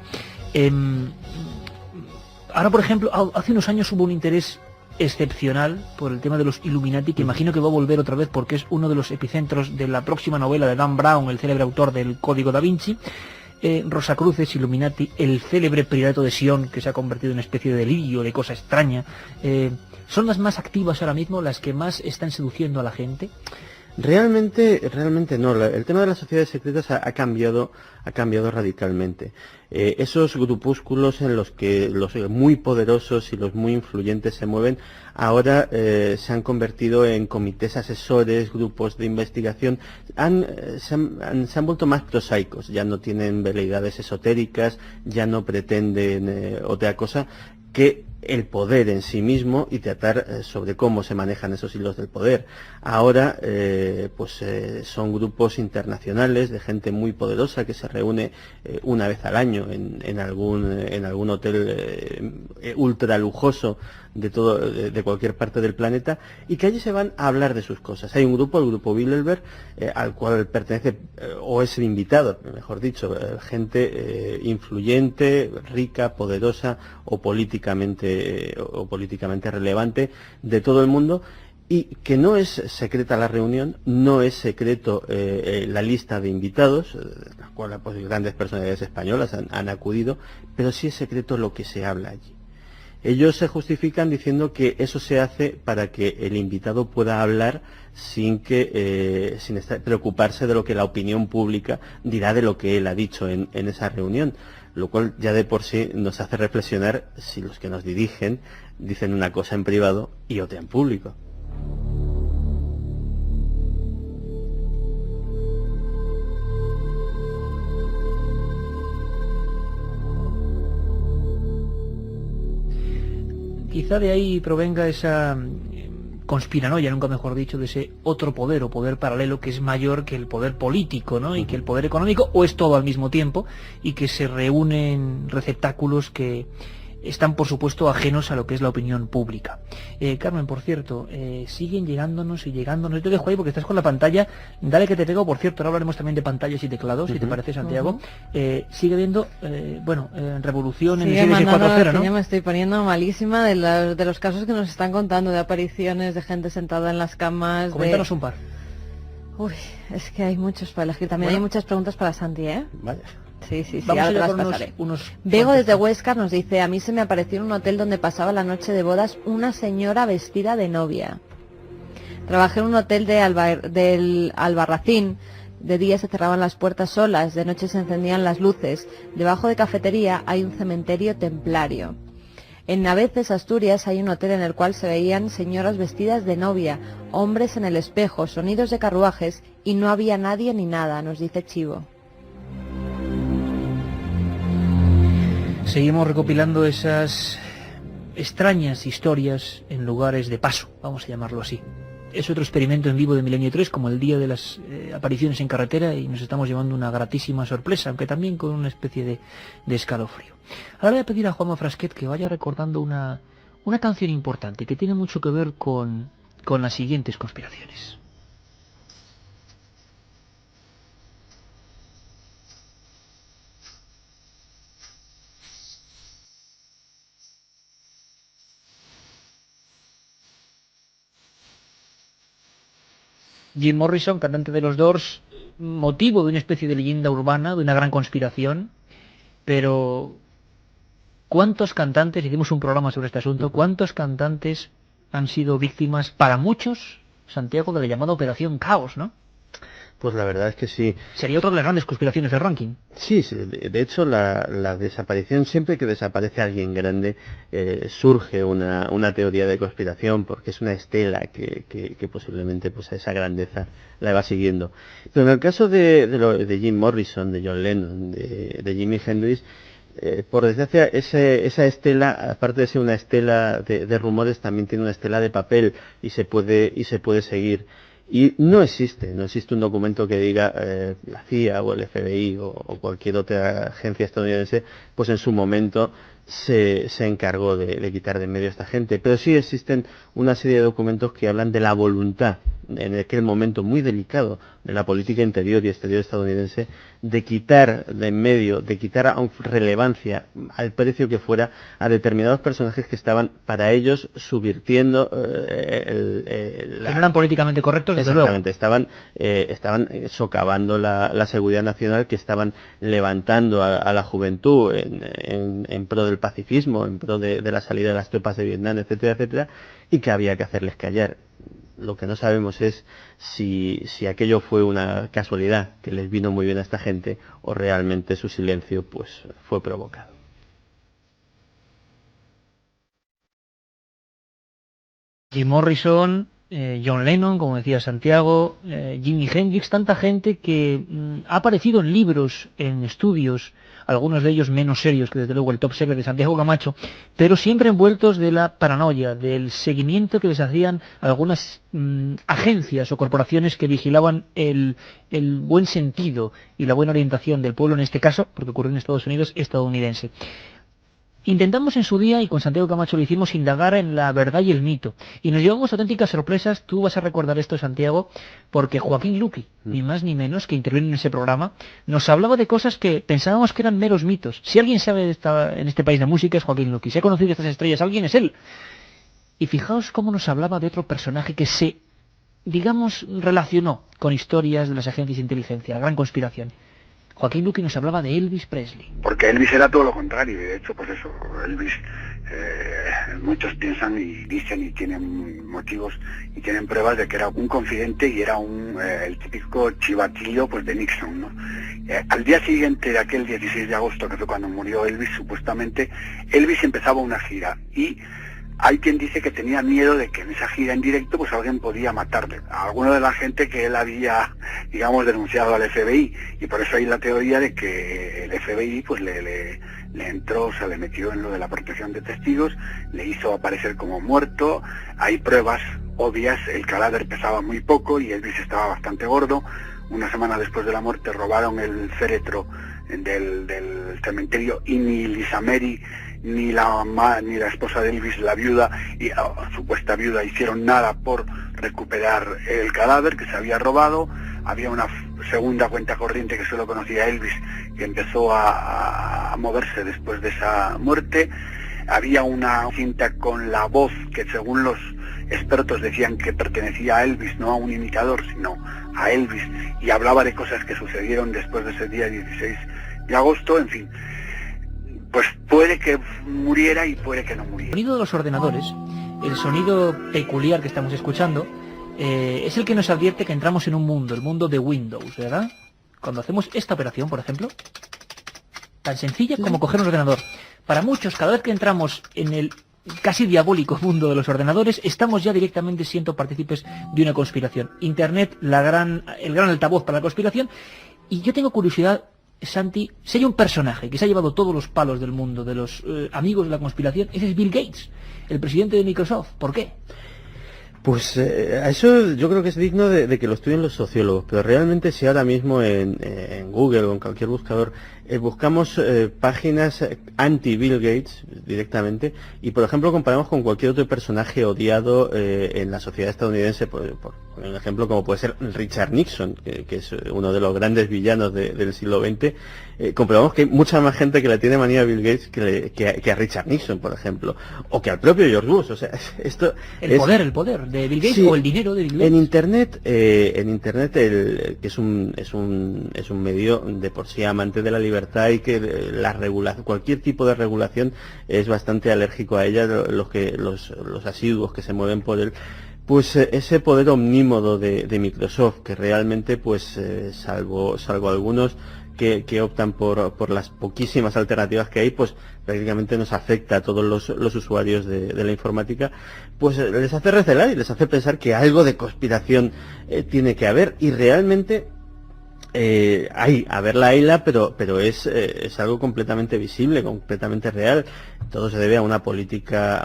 Ahora, por ejemplo, hace unos años hubo un interés excepcional por el tema de los Illuminati, que imagino que va a volver otra vez porque es uno de los epicentros de la próxima novela de Dan Brown, el célebre autor del Código da Vinci. Rosacruces, Illuminati, el célebre Priorato de Sion, que se ha convertido en una especie de delirio, de cosa extraña. ¿Son las más activas ahora mismo, las que más están seduciendo a la gente? Realmente no. El tema de las sociedades secretas ha cambiado radicalmente. Esos grupúsculos en los que los muy poderosos y los muy influyentes se mueven, ahora se han convertido en comités asesores, grupos de investigación, se han vuelto más prosaicos, ya no tienen veleidades esotéricas, ya no pretenden otra cosa que el poder en sí mismo y tratar sobre cómo se manejan esos hilos del poder. Ahora son grupos internacionales de gente muy poderosa que se reúne una vez al año en algún hotel ultra lujoso de cualquier parte del planeta, y que allí se van a hablar de sus cosas. Hay un grupo, el grupo Bilderberg, al cual pertenece, o es el invitado, mejor dicho, gente influyente, rica, poderosa o políticamente relevante de todo el mundo, y que no es secreta la reunión, no es secreto la lista de invitados, la cual grandes personalidades españolas han acudido, pero sí es secreto lo que se habla allí. Ellos se justifican diciendo que eso se hace para que el invitado pueda hablar sin preocuparse de lo que la opinión pública dirá de lo que él ha dicho en esa reunión, lo cual ya de por sí nos hace reflexionar si los que nos dirigen dicen una cosa en privado y otra en público. Quizá de ahí provenga esa conspiranoia, nunca mejor dicho, de ese otro poder o poder paralelo que es mayor que el poder político, ¿no? Y que el poder económico, o es todo al mismo tiempo, y que se reúnen receptáculos que están, por supuesto, ajenos a lo que es la opinión pública. Carmen, por cierto, siguen llegándonos. Yo te dejo ahí porque estás con la pantalla. Dale que te pego. Por cierto, ahora hablaremos también de pantallas y teclados, si te parece, Santiago. Sigue viendo, revolución en el 7640, ¿no? Ya me estoy poniendo malísima de los casos que nos están contando, de apariciones, de gente sentada en las camas. Coméntanos un par. Uy, es que hay muchos para elegir. También hay muchas preguntas para Santi, ¿eh? Vaya. Sí, Vamos ahora te las pasaré. Bego desde Huesca nos dice: a mí se me apareció en un hotel donde pasaba la noche de bodas una señora vestida de novia. Trabajé en un hotel del Albarracín. De día se cerraban las puertas solas, de noche se encendían las luces. Debajo de cafetería hay un cementerio templario. En Naveces, Asturias, hay un hotel en el cual se veían señoras vestidas de novia, hombres en el espejo, sonidos de carruajes y no había nadie ni nada, nos dice Chivo. Seguimos recopilando esas extrañas historias en lugares de paso, vamos a llamarlo así. Es otro experimento en vivo de Milenio 3, como el día de las apariciones en carretera, y nos estamos llevando una gratísima sorpresa, aunque también con una especie de escalofrío. Ahora voy a pedir a Juanma Frasquet que vaya recordando una canción importante que tiene mucho que ver con las siguientes conspiraciones. Jim Morrison, cantante de los Doors, motivo de una especie de leyenda urbana, de una gran conspiración, pero ¿cuántos cantantes, hicimos un programa sobre este asunto, cuántos cantantes han sido víctimas, para muchos, Santiago, de la llamada Operación Caos, ¿no? Pues la verdad es que sí. Sería otra de las grandes conspiraciones del ranking. Sí, de hecho la desaparición, siempre que desaparece alguien grande, surge una teoría de conspiración, porque es una estela que posiblemente pues a esa grandeza la va siguiendo. Pero en el caso de Jim Morrison, de John Lennon, de Jimi Hendrix, por desgracia esa estela, aparte de ser una estela de rumores, también tiene una estela de papel y se puede seguir. Y no existe un documento que diga la CIA o el FBI o cualquier otra agencia estadounidense, pues en su momento se encargó de quitar de en medio a esta gente. Pero sí existen una serie de documentos que hablan de la voluntad, en aquel momento muy delicado de la política interior y exterior estadounidense, de quitar de en medio, de quitar relevancia al precio que fuera a determinados personajes que estaban para ellos subvirtiendo que no eran políticamente correctos, desde luego. Estaban socavando la seguridad nacional, que estaban levantando a la juventud en pro del pacifismo, en pro de la salida de las tropas de Vietnam, etcétera, etcétera, y que había que hacerles callar. Lo que no sabemos es si aquello fue una casualidad que les vino muy bien a esta gente, o realmente su silencio pues fue provocado. Jim Morrison, John Lennon, como decía Santiago, Jimi Hendrix, tanta gente que ha aparecido en libros, en estudios, algunos de ellos menos serios que desde luego el Top Secret de Santiago Camacho, pero siempre envueltos de la paranoia, del seguimiento que les hacían algunas agencias o corporaciones que vigilaban el buen sentido y la buena orientación del pueblo, en este caso, porque ocurrió en Estados Unidos, estadounidense. Intentamos en su día, y con Santiago Camacho lo hicimos, indagar en la verdad y el mito. Y nos llevamos auténticas sorpresas. Tú vas a recordar esto, Santiago, porque Joaquín Luqui, ni más ni menos, que interviene en ese programa, nos hablaba de cosas que pensábamos que eran meros mitos. Si alguien sabe en este país de música es Joaquín Luqui. Si ha conocido estas estrellas, alguien es él. Y fijaos cómo nos hablaba de otro personaje que se, digamos, relacionó con historias de las agencias de inteligencia, la gran conspiración. Joaquín Luqui nos hablaba de Elvis Presley. Porque Elvis era todo lo contrario, y de hecho, pues eso, Elvis, muchos piensan y dicen y tienen motivos y tienen pruebas de que era un confidente y era el típico chivatillo pues de Nixon, ¿no? Al día siguiente de aquel 16 de agosto, que fue cuando murió Elvis, supuestamente, Elvis empezaba una gira y hay quien dice que tenía miedo de que en esa gira en directo pues alguien podía matarle a alguno de la gente que él había, digamos, denunciado al FBI, y por eso hay la teoría de que el FBI pues le entró, se le metió en lo de la protección de testigos, le hizo aparecer como muerto. Hay pruebas obvias, el cadáver pesaba muy poco y Elvis estaba bastante gordo. Una semana después de la muerte robaron el féretro del cementerio y ni Lisa Mary ni la esposa de Elvis, la viuda y supuesta viuda, hicieron nada por recuperar el cadáver que se había robado. Había una segunda cuenta corriente que solo conocía Elvis, que empezó a moverse después de esa muerte. Había una cinta con la voz que, según los expertos, decían que pertenecía a Elvis, no a un imitador, sino a Elvis, y hablaba de cosas que sucedieron después de ese día 16 de agosto, en fin. Pues puede que muriera y puede que no muriera. El sonido de los ordenadores, el sonido peculiar que estamos escuchando, es el que nos advierte que entramos en un mundo, el mundo de Windows, ¿verdad? Cuando hacemos esta operación, por ejemplo, tan sencilla como coger un ordenador. Para muchos, cada vez que entramos en el casi diabólico mundo de los ordenadores, estamos ya directamente siendo partícipes de una conspiración. Internet, el gran altavoz para la conspiración. Y yo tengo curiosidad, Santi, si hay un personaje que se ha llevado todos los palos del mundo, de los amigos de la conspiración, ese es Bill Gates, el presidente de Microsoft. ¿Por qué? Pues a eso yo creo que es digno de que lo estudien los sociólogos, pero realmente si ahora mismo en Google o en cualquier buscador buscamos páginas anti-Bill Gates directamente y, por ejemplo, comparamos con cualquier otro personaje odiado en la sociedad estadounidense, por un ejemplo como puede ser Richard Nixon, que es uno de los grandes villanos del siglo XX. Comprobamos que hay mucha más gente que le tiene manía a Bill Gates que a Richard Nixon, por ejemplo, o que al propio George Bush. O sea, esto el poder de Bill Gates, sí, o el dinero de Bill Gates. En internet que es un medio de por sí amante de la libertad y que cualquier tipo de regulación es bastante alérgico a ella. Los asiduos que se mueven por él, pues ese poder omnímodo de Microsoft, que realmente, pues salvo algunos que optan por las poquísimas alternativas que hay, pues prácticamente nos afecta a todos los usuarios de la informática, pues les hace recelar y les hace pensar que algo de conspiración tiene que haber, y realmente hayla, pero es algo completamente visible, completamente real. Todo se debe a una política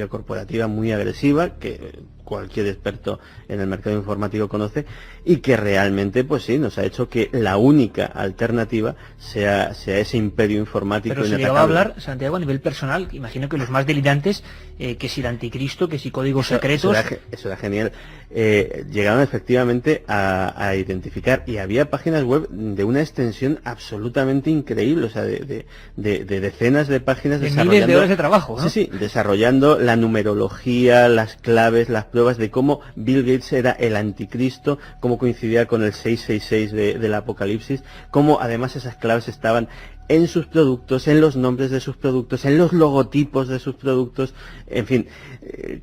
corporativa muy agresiva que cualquier experto en el mercado informático conoce, y que realmente, pues sí, nos ha hecho que la única alternativa sea ese imperio informático. Pero se llegaba a hablar, Santiago, a nivel personal, imagino que los más delirantes, que si el anticristo, que si códigos secretos. Eso era genial. Llegaron efectivamente a identificar, y había páginas web de una extensión absolutamente increíble, o sea, de decenas de páginas, de miles de horas de trabajo, ¿no? Sí, desarrollando la numerología, las claves, las pruebas de cómo Bill Gates era el anticristo, cómo coincidía con el 666 del Apocalipsis, cómo además esas claves estaban en sus productos, en los nombres de sus productos, en los logotipos de sus productos, en fin,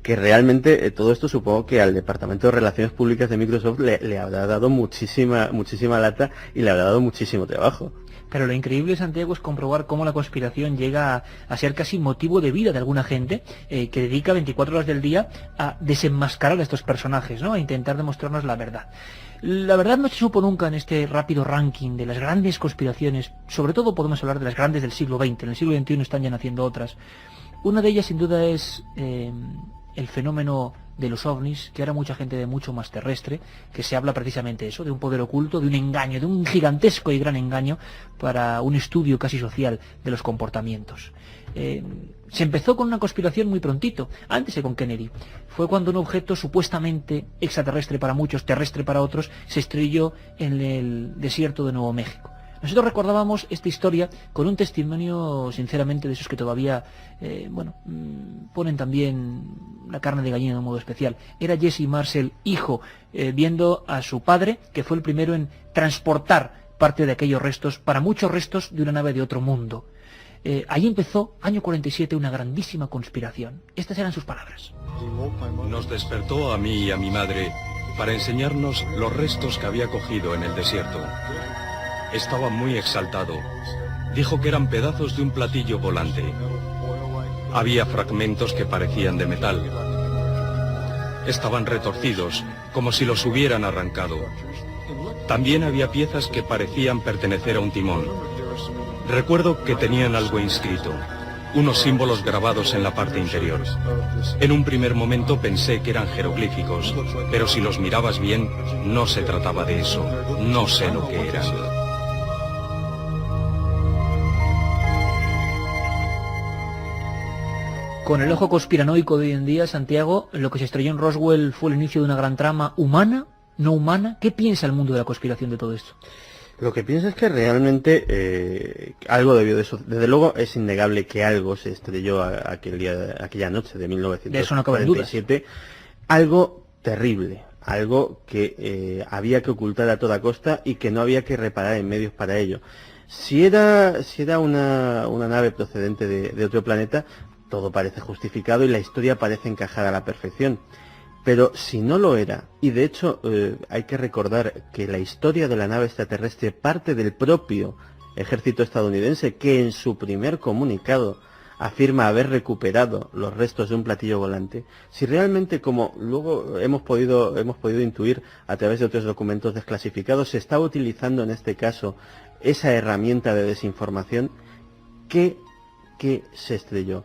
que realmente todo esto supongo que al Departamento de Relaciones Públicas de Microsoft le habrá dado muchísima lata y le habrá dado muchísimo trabajo. Pero lo increíble, Santiago, es comprobar cómo la conspiración llega a ser casi motivo de vida de alguna gente que dedica 24 horas del día a desenmascarar a estos personajes, ¿no? A intentar demostrarnos la verdad. La verdad no se supo nunca en este rápido ranking de las grandes conspiraciones. Sobre todo podemos hablar de las grandes del siglo XX. En el siglo XXI están ya naciendo otras. Una de ellas, sin duda, es el fenómeno de los ovnis, que ahora mucha gente ve mucho más terrestre, que se habla precisamente eso, de un poder oculto, de un engaño, de un gigantesco y gran engaño para un estudio casi social de los comportamientos. Se empezó con una conspiración muy prontito, antes que con Kennedy. Fue cuando un objeto supuestamente extraterrestre para muchos, terrestre para otros, se estrelló en el desierto de Nuevo México. Nosotros recordábamos esta historia con un testimonio, sinceramente, de esos que todavía, ponen también la carne de gallina de un modo especial. Era Jesse Marcel, hijo, viendo a su padre, que fue el primero en transportar parte de aquellos restos, para muchos restos de una nave de otro mundo. Ahí empezó, año 47, una grandísima conspiración. Estas eran sus palabras. Nos despertó a mí y a mi madre para enseñarnos los restos que había cogido en el desierto. Estaba muy exaltado. Dijo que eran pedazos de un platillo volante. Había fragmentos que parecían de metal. Estaban retorcidos, como si los hubieran arrancado. También había piezas que parecían pertenecer a un timón. Recuerdo que tenían algo inscrito, unos símbolos grabados en la parte interior. En un primer momento pensé que eran jeroglíficos, pero si los mirabas bien, no se trataba de eso. No sé lo que eran. Con el ojo conspiranoico de hoy en día, Santiago, lo que se estrelló en Roswell fue el inicio de una gran trama humana, no humana. ¿Qué piensa el mundo de la conspiración de todo esto? Lo que pienso es que realmente algo debió de eso. Desde luego es innegable que algo se estrelló aquella noche de 1947. De eso no cabe dudas. Algo terrible, algo que había que ocultar a toda costa y que no había que reparar en medios para ello. Si era una nave procedente de otro planeta, todo parece justificado y la historia parece encajada a la perfección. Pero si no lo era, y de hecho hay que recordar que la historia de la nave extraterrestre parte del propio ejército estadounidense, que en su primer comunicado afirma haber recuperado los restos de un platillo volante. Si realmente, como luego hemos podido intuir a través de otros documentos desclasificados, se estaba utilizando en este caso esa herramienta de desinformación, ¿qué se estrelló?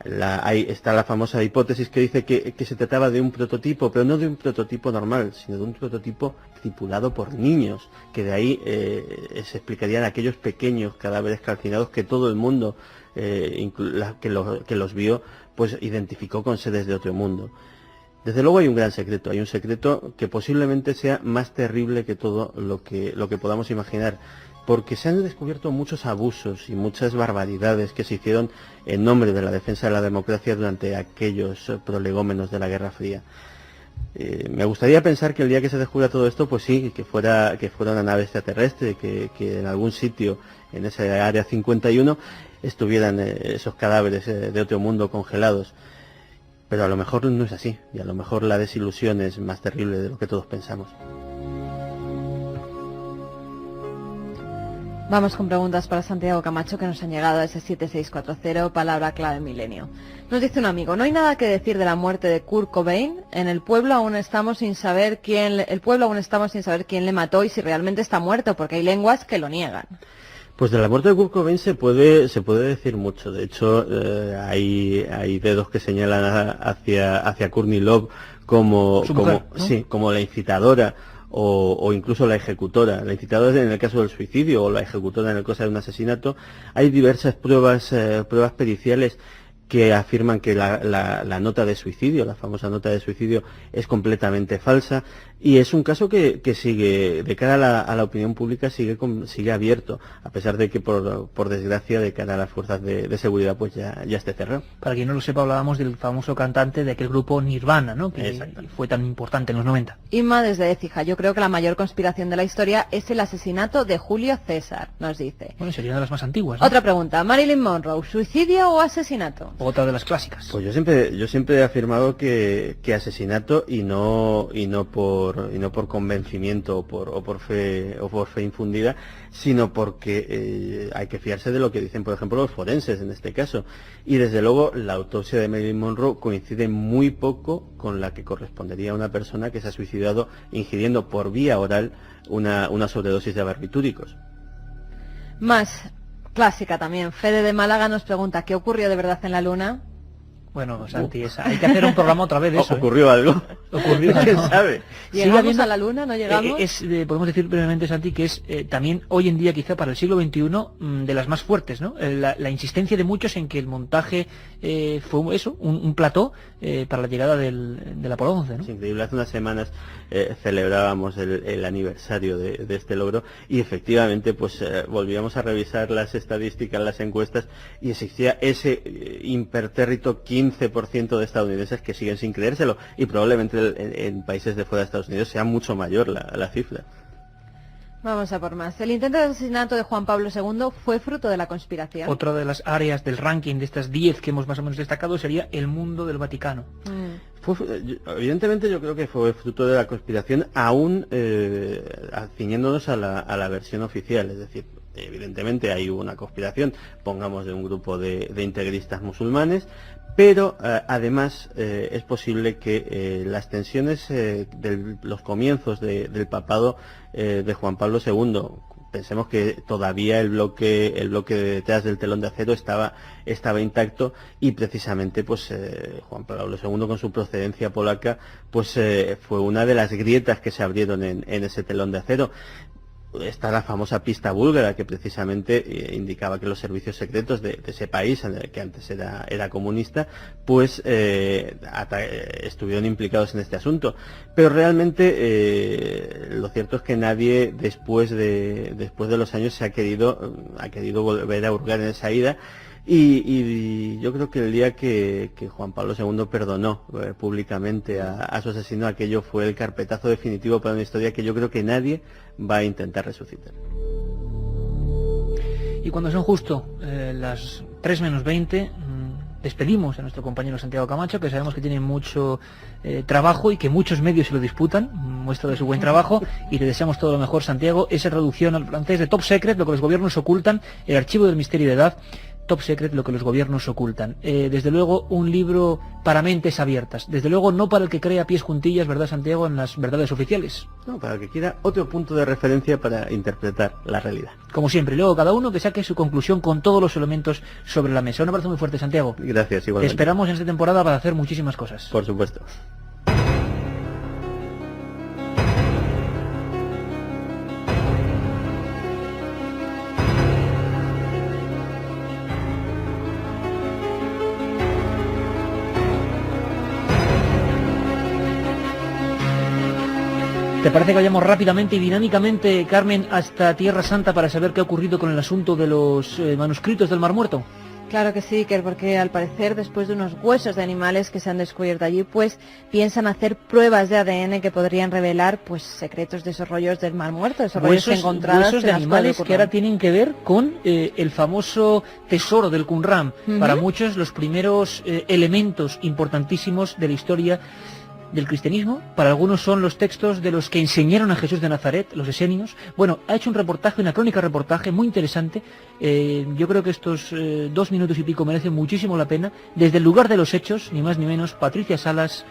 está la famosa hipótesis que dice que se trataba de un prototipo, pero no de un prototipo normal, sino de un prototipo tripulado por niños, que de ahí se explicarían aquellos pequeños cadáveres calcinados que todo el mundo que los vio pues identificó con seres de otro mundo. Desde luego hay un gran secreto, hay un secreto que posiblemente sea más terrible que todo lo que podamos imaginar, porque se han descubierto muchos abusos y muchas barbaridades que se hicieron en nombre de la defensa de la democracia durante aquellos prolegómenos de la Guerra Fría. Me gustaría pensar que el día que se descubra todo esto, pues sí, que fuera una nave extraterrestre, que en algún sitio en esa área 51 estuvieran esos cadáveres de otro mundo congelados. Pero a lo mejor no es así, y a lo mejor la desilusión es más terrible de lo que todos pensamos. Vamos con preguntas para Santiago Camacho que nos han llegado a ese 7640, palabra clave milenio. Nos dice un amigo, no hay nada que decir de la muerte de Kurt Cobain. En el pueblo aún estamos sin saber quién le mató y si realmente está muerto, porque hay lenguas que lo niegan. Pues de la muerte de Kurt Cobain se puede decir mucho. De hecho, hay dedos que señalan hacia Courtney Love como la incitadora o incluso la ejecutora. La incitadora en el caso del suicidio o la ejecutora en el caso de un asesinato. Hay diversas pruebas periciales que afirman que la nota de suicidio, la famosa nota de suicidio, es completamente falsa, y es un caso que sigue, de cara a la opinión pública, sigue abierto, a pesar de que por desgracia de cara a las fuerzas de seguridad pues ya esté cerrado. Para quien no lo sepa, hablábamos del famoso cantante de aquel grupo Nirvana, ¿no? Que fue tan importante en los 90. Inma desde Écija, yo creo que la mayor conspiración de la historia es el asesinato de Julio César, nos dice. Bueno, sería de las más antiguas, ¿no? Otra pregunta, Marilyn Monroe, ¿suicidio o asesinato? Otra de las clásicas. Pues yo siempre he afirmado que asesinato y no por convencimiento o por fe infundida, sino porque hay que fiarse de lo que dicen, por ejemplo, los forenses en este caso. Y desde luego la autopsia de Marilyn Monroe coincide muy poco con la que correspondería a una persona que se ha suicidado ingiriendo por vía oral una sobredosis de barbitúricos. Más clásica también, Fede de Málaga nos pregunta, ¿qué ocurrió de verdad en la Luna? Bueno, Santi, hay que hacer un programa otra vez de eso. ¿Ocurrió algo? ¿Ocurrió? ¿Quién sabe? ¿Llegamos a la Luna? ¿No llegamos? Podemos decir brevemente, Santi, que es también hoy en día, quizá para el siglo XXI, de las más fuertes, ¿no? La insistencia de muchos en que el montaje fue eso, un plató para la llegada del Apolo 11, ¿no? Es increíble. Hace unas semanas celebrábamos el aniversario de este logro y efectivamente pues volvíamos a revisar las estadísticas, las encuestas, y existía ese impertérrito 15% de estadounidenses que siguen sin creérselo, y probablemente en países de fuera de Estados Unidos sea mucho mayor la cifra. Vamos a por más. ¿El intento de asesinato de Juan Pablo II fue fruto de la conspiración? Otra de las áreas del ranking de estas 10 que hemos más o menos destacado sería el mundo del Vaticano. Evidentemente yo creo que fue fruto de la conspiración, aún ciñéndonos a la versión oficial, es decir, evidentemente hay una conspiración, pongamos, de un grupo de integristas musulmanes, pero además es posible que las tensiones de los comienzos del papado de Juan Pablo II, pensemos que todavía el bloque de detrás del telón de acero estaba intacto, y precisamente pues Juan Pablo II, con su procedencia polaca, pues fue una de las grietas que se abrieron en ese telón de acero. Está la famosa pista búlgara, que precisamente indicaba que los servicios secretos de ese país, que antes era comunista, pues estuvieron implicados en este asunto. Pero realmente lo cierto es que nadie después de los años ha querido volver a hurgar en esa ida. Y yo creo que el día que Juan Pablo II perdonó públicamente a su asesino, aquello fue el carpetazo definitivo para una historia que yo creo que nadie va a intentar resucitar. Y cuando son justo las 3 menos 20, despedimos a nuestro compañero Santiago Camacho, que sabemos que tiene mucho trabajo y que muchos medios se lo disputan, muestra de su buen trabajo, y le deseamos todo lo mejor, Santiago. Esa traducción al francés de Top Secret, lo que los gobiernos ocultan, el archivo del misterio de edad, top secret, lo que los gobiernos ocultan. Desde luego, un libro para mentes abiertas. Desde luego, no para el que cree a pies juntillas, ¿verdad, Santiago?, en las verdades oficiales. No, para el que quiera otro punto de referencia para interpretar la realidad. Como siempre, luego cada uno que saque su conclusión con todos los elementos sobre la mesa. Un abrazo muy fuerte, Santiago. Gracias, igualmente. Te esperamos en esta temporada para hacer muchísimas cosas. Por supuesto. ¿Te parece que vayamos rápidamente y dinámicamente, Carmen, hasta Tierra Santa para saber qué ha ocurrido con el asunto de los manuscritos del Mar Muerto? Claro que sí, Iker, porque al parecer, después de unos huesos de animales que se han descubierto allí, pues piensan hacer pruebas de ADN que podrían revelar pues secretos de esos rollos del Mar Muerto, esos rollos encontrados. Huesos de animales que ahora tienen que ver con el famoso tesoro del Qumran. Para muchos, los primeros elementos importantísimos de la historia del cristianismo. Para algunos son los textos de los que enseñaron a Jesús de Nazaret, los esenios. Bueno, ha hecho un reportaje, una crónica reportaje muy interesante. Yo creo que estos 2 minutos y pico merecen muchísimo la pena. Desde el lugar de los hechos, ni más ni menos, Patricia Salas,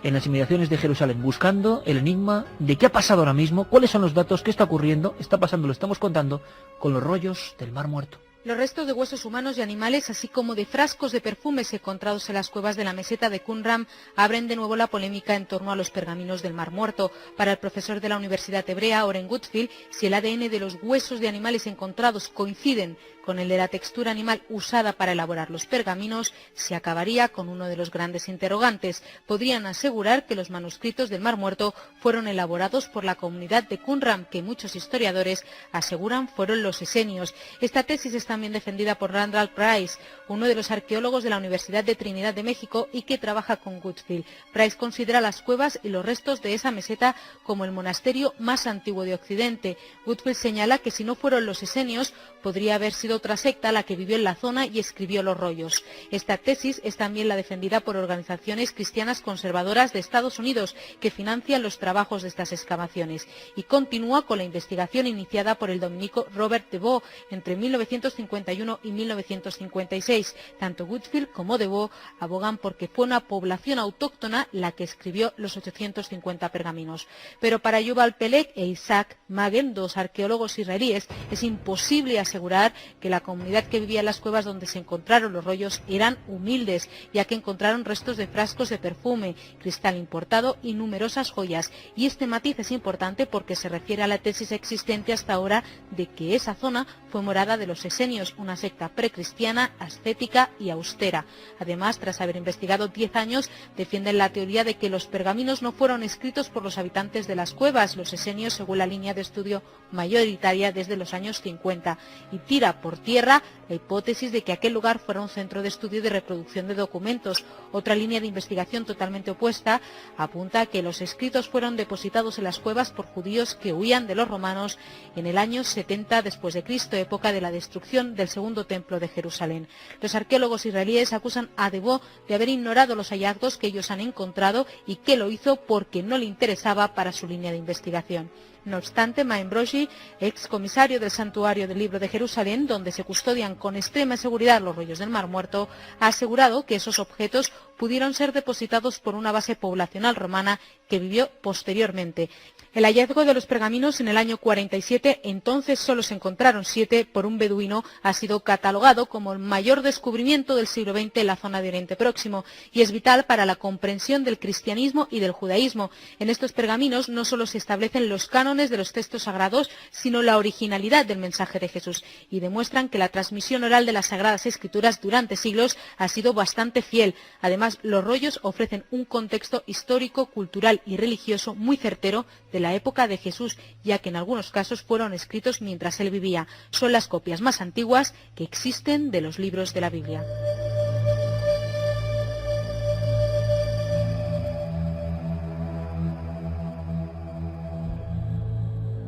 en las inmediaciones de Jerusalén, buscando el enigma de qué ha pasado ahora mismo, cuáles son los datos, qué está ocurriendo, está pasando, lo estamos contando, con los rollos del Mar Muerto. Los restos de huesos humanos y animales, así como de frascos de perfumes encontrados en las cuevas de la meseta de Qumran, abren de nuevo la polémica en torno a los pergaminos del Mar Muerto. Para el profesor de la Universidad Hebrea, Oren Goodfield, si el ADN de los huesos de animales encontrados coinciden con el de la textura animal usada para elaborar los pergaminos, se acabaría con uno de los grandes interrogantes. Podrían asegurar que los manuscritos del Mar Muerto fueron elaborados por la comunidad de Qumran, que muchos historiadores aseguran fueron los esenios. Esta tesis es también defendida por Randall Price, uno de los arqueólogos de la Universidad de Trinidad de México y que trabaja con Goodfield. Price considera las cuevas y los restos de esa meseta como el monasterio más antiguo de Occidente. Goodfield señala que si no fueron los esenios, podría haber sido otra secta la que vivió en la zona y escribió los rollos. Esta tesis es también la defendida por organizaciones cristianas conservadoras de Estados Unidos que financian los trabajos de estas excavaciones, y continúa con la investigación iniciada por el dominico Robert DeVoe entre 1951 y 1956. Tanto Goodfield como DeVoe abogan porque fue una población autóctona la que escribió los 850 pergaminos. Pero para Yuval Peleg e Isaac Magen, dos arqueólogos israelíes, es imposible asegurar que la comunidad que vivía en las cuevas donde se encontraron los rollos eran humildes, ya que encontraron restos de frascos de perfume, cristal importado y numerosas joyas. Y este matiz es importante porque se refiere a la tesis existente hasta ahora de que esa zona fue morada de los esenios, una secta precristiana, ascética y austera. Además, tras haber investigado 10 años, defienden la teoría de que los pergaminos no fueron escritos por los habitantes de las cuevas, los esenios, según la línea de estudio mayoritaria desde los años 50, y tira por tierra la hipótesis de que aquel lugar fuera un centro de estudio y de reproducción de documentos. Otra línea de investigación totalmente opuesta apunta a que los escritos fueron depositados en las cuevas por judíos que huían de los romanos en el año 70 después de Cristo, época de la destrucción del segundo templo de Jerusalén. Los arqueólogos israelíes acusan a DeVoe de haber ignorado los hallazgos que ellos han encontrado y que lo hizo porque no le interesaba para su línea de investigación. No obstante, Maim Broshi, ex comisario del Santuario del Libro de Jerusalén, donde se custodian con extrema seguridad los rollos del Mar Muerto, ha asegurado que esos objetos pudieron ser depositados por una base poblacional romana que vivió posteriormente. El hallazgo de los pergaminos en el año 47, entonces solo se encontraron 7 por un beduino, ha sido catalogado como el mayor descubrimiento del siglo XX en la zona de Oriente Próximo y es vital para la comprensión del cristianismo y del judaísmo. En estos pergaminos no solo se establecen los cánones de los textos sagrados, sino la originalidad del mensaje de Jesús, y demuestran que la transmisión oral de las Sagradas Escrituras durante siglos ha sido bastante fiel. Además, los rollos ofrecen un contexto histórico, cultural y religioso muy certero de la época de Jesús, ya que en algunos casos fueron escritos mientras él vivía. Son las copias más antiguas que existen de los libros de la Biblia.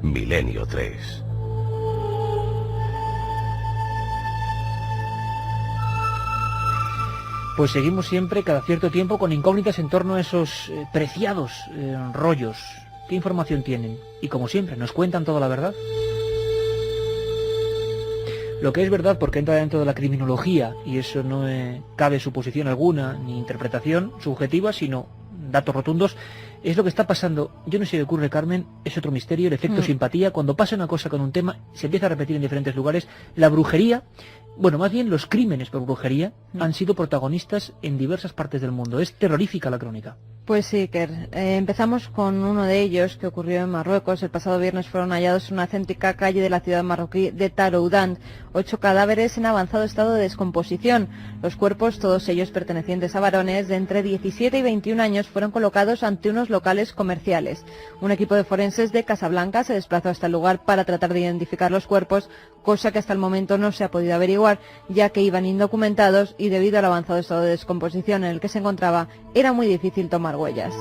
Milenio 3. Pues seguimos siempre, cada cierto tiempo, con incógnitas en torno a esos preciados rollos. ¿Qué información tienen? Y como siempre, ¿nos cuentan toda la verdad? Lo que es verdad, porque entra dentro de la criminología, y eso no cabe suposición alguna, ni interpretación subjetiva, sino datos rotundos, es lo que está pasando. Yo no sé qué ocurre, Carmen, es otro misterio, el efecto simpatía. Cuando pasa una cosa con un tema, se empieza a repetir en diferentes lugares. La brujería, bueno, más bien los crímenes por brujería, han sido protagonistas en diversas partes del mundo. Es terrorífica la crónica. Pues sí, Iker. Empezamos con uno de ellos que ocurrió en Marruecos. El pasado viernes fueron hallados en una céntrica calle de la ciudad marroquí de Taroudant 8 cadáveres en avanzado estado de descomposición. Los cuerpos, todos ellos pertenecientes a varones de entre 17 y 21 años, fueron colocados ante unos locales comerciales. Un equipo de forenses de Casablanca se desplazó hasta el lugar para tratar de identificar los cuerpos, cosa que hasta el momento no se ha podido averiguar, ya que iban indocumentados y debido al avanzado estado de descomposición en el que se encontraba, era muy difícil tomar huellas.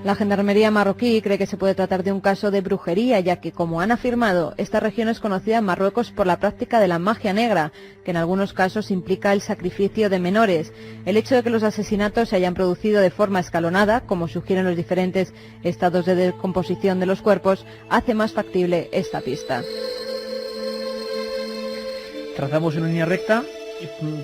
La gendarmería marroquí cree que se puede tratar de un caso de brujería, ya que, como han afirmado, esta región es conocida en Marruecos por la práctica de la magia negra, que en algunos casos implica el sacrificio de menores. El hecho de que los asesinatos se hayan producido de forma escalonada, como sugieren los diferentes estados de descomposición de los cuerpos, hace más factible esta pista. Trazamos una línea recta,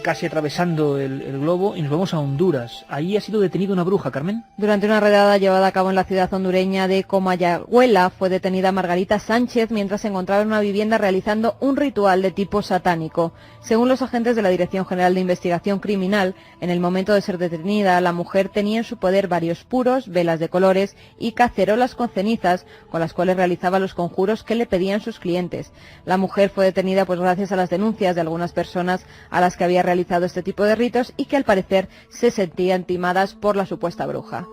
casi atravesando el globo, y nos vamos a Honduras. Ahí ha sido detenida una bruja, Carmen. Durante una redada llevada a cabo en la ciudad hondureña de Comayagüela, fue detenida Margarita Sánchez mientras se encontraba en una vivienda realizando un ritual de tipo satánico. Según los agentes de la Dirección General de Investigación Criminal, en el momento de ser detenida, la mujer tenía en su poder varios puros, velas de colores y cacerolas con cenizas, con las cuales realizaba los conjuros que le pedían sus clientes. La mujer fue detenida pues gracias a las denuncias de algunas personas a las que había realizado este tipo de ritos y que al parecer se sentían timadas por la supuesta bruja.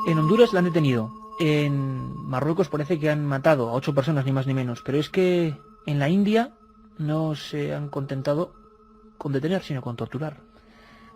En Honduras la han detenido. En Marruecos parece que han matado a 8 personas, ni más ni menos. Pero es que en la India no se han contentado con detener, sino con torturar.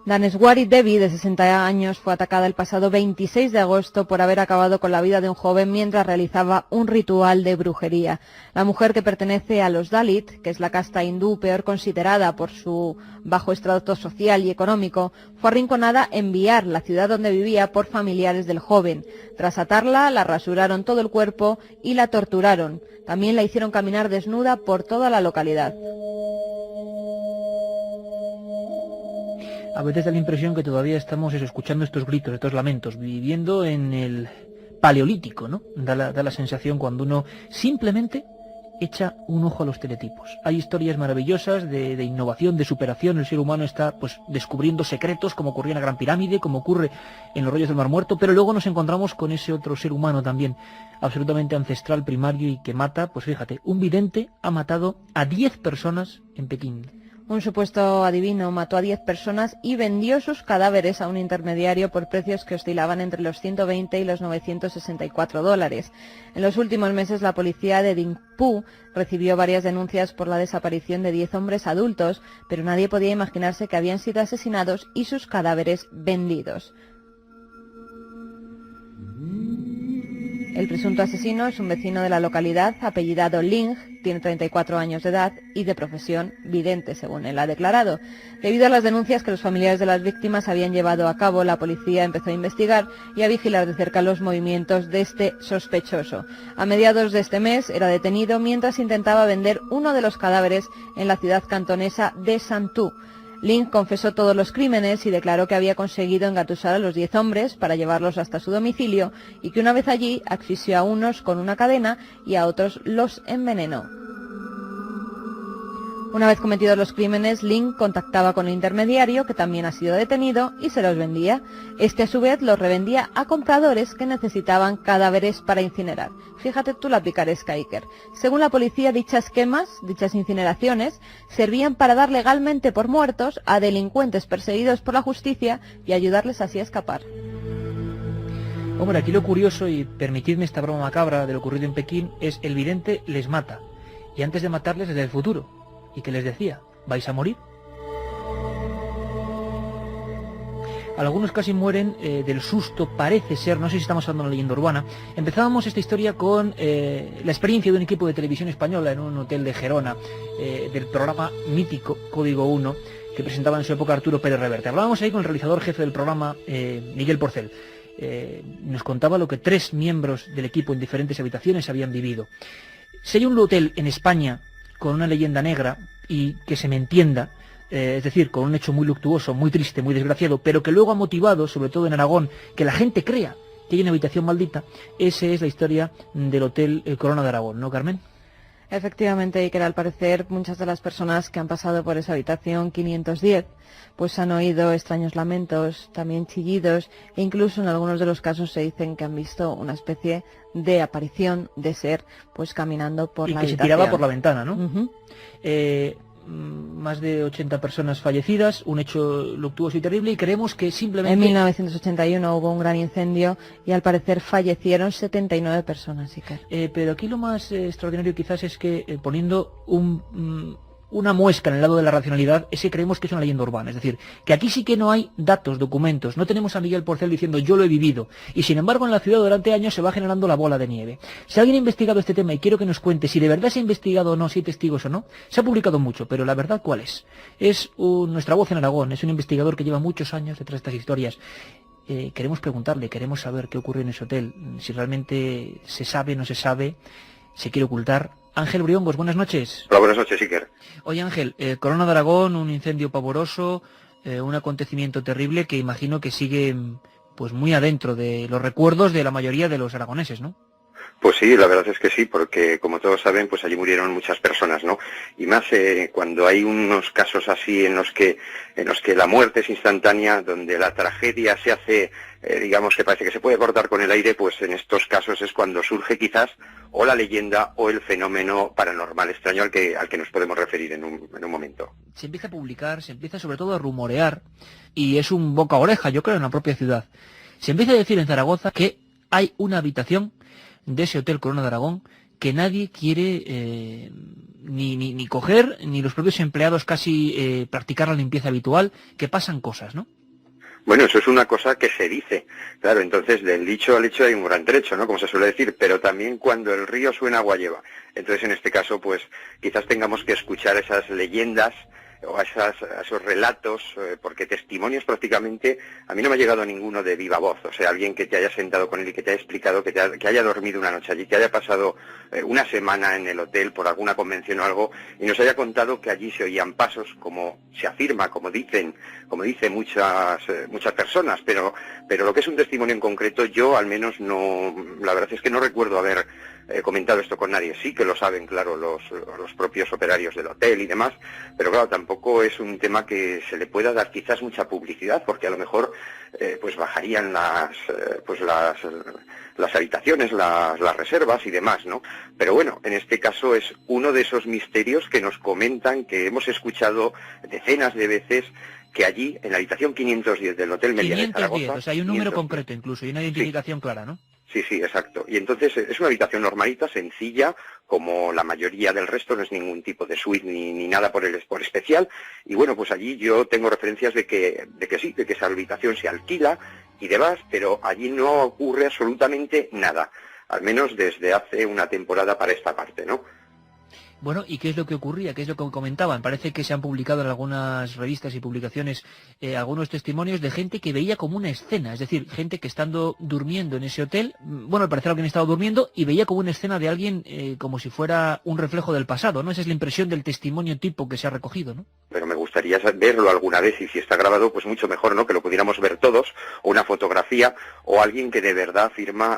Daneswari Devi, de 60 años, fue atacada el pasado 26 de agosto por haber acabado con la vida de un joven mientras realizaba un ritual de brujería. La mujer, que pertenece a los Dalit, que es la casta hindú peor considerada por su bajo estrato social y económico, fue arrinconada en Bihar, la ciudad donde vivía, por familiares del joven. Tras atarla, la rasuraron todo el cuerpo y la torturaron. También la hicieron caminar desnuda por toda la localidad. A veces da la impresión que todavía estamos escuchando estos gritos, estos lamentos, viviendo en el paleolítico, ¿no? Da la sensación cuando uno simplemente echa un ojo a los teletipos. Hay historias maravillosas de innovación, de superación. El ser humano está pues descubriendo secretos, como ocurrió en la Gran Pirámide, como ocurre en los rollos del Mar Muerto, pero luego nos encontramos con ese otro ser humano también, absolutamente ancestral, primario y que mata. Pues fíjate, un vidente ha matado a 10 personas en Pekín. Un supuesto adivino mató a 10 personas y vendió sus cadáveres a un intermediario por precios que oscilaban entre los 120 y los $964. En los últimos meses, la policía de Dingpu recibió varias denuncias por la desaparición de 10 hombres adultos, pero nadie podía imaginarse que habían sido asesinados y sus cadáveres vendidos. El presunto asesino es un vecino de la localidad, apellidado Ling, tiene 34 años de edad y de profesión vidente, según él ha declarado. Debido a las denuncias que los familiares de las víctimas habían llevado a cabo, la policía empezó a investigar y a vigilar de cerca los movimientos de este sospechoso. A mediados de este mes era detenido mientras intentaba vender uno de los cadáveres en la ciudad cantonesa de Santú. Ling confesó todos los crímenes y declaró que había conseguido engatusar a los 10 hombres para llevarlos hasta su domicilio y que una vez allí asfixió a unos con una cadena y a otros los envenenó. Una vez cometidos los crímenes, Ling contactaba con el intermediario, que también ha sido detenido, y se los vendía. Este a su vez los revendía a compradores que necesitaban cadáveres para incinerar. Fíjate tú la picaresca, Iker. Según la policía, dichas quemas, dichas incineraciones, servían para dar legalmente por muertos a delincuentes perseguidos por la justicia y ayudarles así a escapar. Hombre, aquí lo curioso, y permitidme esta broma macabra de lo ocurrido en Pekín, es el vidente les mata, y antes de matarles desde el futuro. ¿Y qué les decía? ¿Vais a morir? Algunos casi mueren del susto, parece ser, no sé si estamos hablando de una leyenda urbana. Empezábamos esta historia con la experiencia de un equipo de televisión española en un hotel de Gerona, del programa mítico Código 1, que presentaba en su época Arturo Pérez Reverte. Hablábamos ahí con el realizador jefe del programa, Miguel Porcel. nos contaba lo que 3 miembros del equipo en diferentes habitaciones habían vivido. Si hay un hotel en España con una leyenda negra, y que se me entienda, es decir, con un hecho muy luctuoso, muy triste, muy desgraciado, pero que luego ha motivado, sobre todo en Aragón, que la gente crea que hay una habitación maldita, esa es la historia del Hotel Corona de Aragón, ¿no, Carmen? Efectivamente, Iker, al parecer muchas de las personas que han pasado por esa habitación 510 pues han oído extraños lamentos, también chillidos, e incluso en algunos de los casos se dicen que han visto una especie de aparición de ser pues caminando por la habitación. Y que se tiraba por la ventana, ¿no? Más de 80 personas fallecidas, un hecho luctuoso y terrible, y creemos que simplemente... En 1981 hubo un gran incendio y al parecer fallecieron 79 personas, Iker. Pero aquí lo más extraordinario quizás es que poniendo una muesca en el lado de la racionalidad, es que creemos que es una leyenda urbana. Es decir, que aquí sí que no hay datos, documentos, no tenemos a Miguel Porcel diciendo yo lo he vivido, y sin embargo en la ciudad durante años se va generando la bola de nieve. Si alguien ha investigado este tema, y quiero que nos cuente si de verdad se ha investigado o no, si hay testigos o no, se ha publicado mucho, pero la verdad ¿cuál es? Es nuestra voz en Aragón, es un investigador que lleva muchos años detrás de estas historias. Queremos preguntarle, queremos saber qué ocurrió en ese hotel, si realmente se sabe, no se sabe, se quiere ocultar. Ángel Briongos, buenas noches. Hola, buenas noches, Iker. Oye, Ángel, Corona de Aragón, un incendio pavoroso, un acontecimiento terrible que imagino que sigue pues muy adentro de los recuerdos de la mayoría de los aragoneses, ¿no? Pues sí, la verdad es que sí, porque como todos saben, pues allí murieron muchas personas, ¿no? Y más cuando hay unos casos así en los que la muerte es instantánea, donde la tragedia se hace, digamos que parece que se puede cortar con el aire, pues en estos casos es cuando surge quizás o la leyenda o el fenómeno paranormal extraño al que nos podemos referir en un momento. Se empieza a publicar, se empieza sobre todo a rumorear, y es un boca a oreja, yo creo, en la propia ciudad. Se empieza a decir en Zaragoza que hay una habitación de ese Hotel Corona de Aragón que nadie quiere ni coger, ni los propios empleados casi practicar la limpieza habitual, que pasan cosas, ¿no? Bueno, eso es una cosa que se dice, claro, entonces del dicho al hecho hay un gran trecho, ¿no?, como se suele decir, pero también cuando el río suena agua lleva. Entonces en este caso, pues quizás tengamos que escuchar esas leyendas o a esos relatos, porque testimonios prácticamente, a mí no me ha llegado ninguno de viva voz, o sea, alguien que te haya sentado con él y que te haya explicado que haya dormido una noche allí, que haya pasado una semana en el hotel por alguna convención o algo, y nos haya contado que allí se oían pasos, como se afirma, como dicen muchas personas, pero lo que es un testimonio en concreto, yo al menos no, la verdad es que no recuerdo haber comentado esto con nadie. Sí que lo saben, claro, los propios operarios del hotel y demás, pero claro, tampoco es un tema que se le pueda dar quizás mucha publicidad, porque a lo mejor pues bajarían las habitaciones, las reservas y demás, ¿no? Pero bueno, en este caso es uno de esos misterios que nos comentan, que hemos escuchado decenas de veces, que allí, en la habitación 510 del Hotel Meliá de Zaragoza... 510, o sea, hay un número concreto incluso, y una identificación clara, ¿no? Sí, exacto. Y entonces es una habitación normalita, sencilla, como la mayoría del resto, no es ningún tipo de suite ni nada por especial. Y bueno, pues allí yo tengo referencias de que esa habitación se alquila y demás, pero allí no ocurre absolutamente nada, al menos desde hace una temporada para esta parte, ¿no? Bueno, ¿y qué es lo que ocurría? ¿Qué es lo que comentaban? Parece que se han publicado en algunas revistas y publicaciones algunos testimonios de gente que veía como una escena, es decir, gente que estando durmiendo en ese hotel, bueno, al parecer alguien estaba durmiendo y veía como una escena de alguien como si fuera un reflejo del pasado, ¿no? Esa es la impresión del testimonio tipo que se ha recogido, ¿no? Pero me gustaría verlo alguna vez, y si está grabado, pues mucho mejor, ¿no?, que lo pudiéramos ver todos, o una fotografía, o alguien que de verdad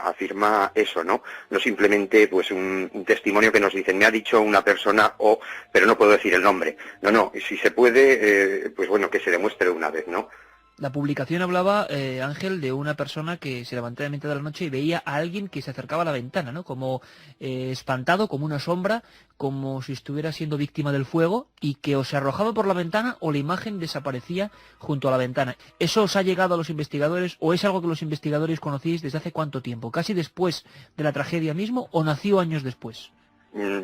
afirma eso, ¿no? No simplemente pues un testimonio que nos dicen, me ha dicho una persona, pero no puedo decir el nombre. No, si se puede, pues bueno, que se demuestre una vez, ¿no? La publicación hablaba, Ángel, de una persona que se levantaba en mitad de la noche y veía a alguien que se acercaba a la ventana, ¿no? Como espantado, como una sombra, como si estuviera siendo víctima del fuego, y que o se arrojaba por la ventana o la imagen desaparecía junto a la ventana. ¿Eso os ha llegado a los investigadores o es algo que los investigadores conocéis desde hace cuánto tiempo? ¿Casi después de la tragedia mismo o nació años después?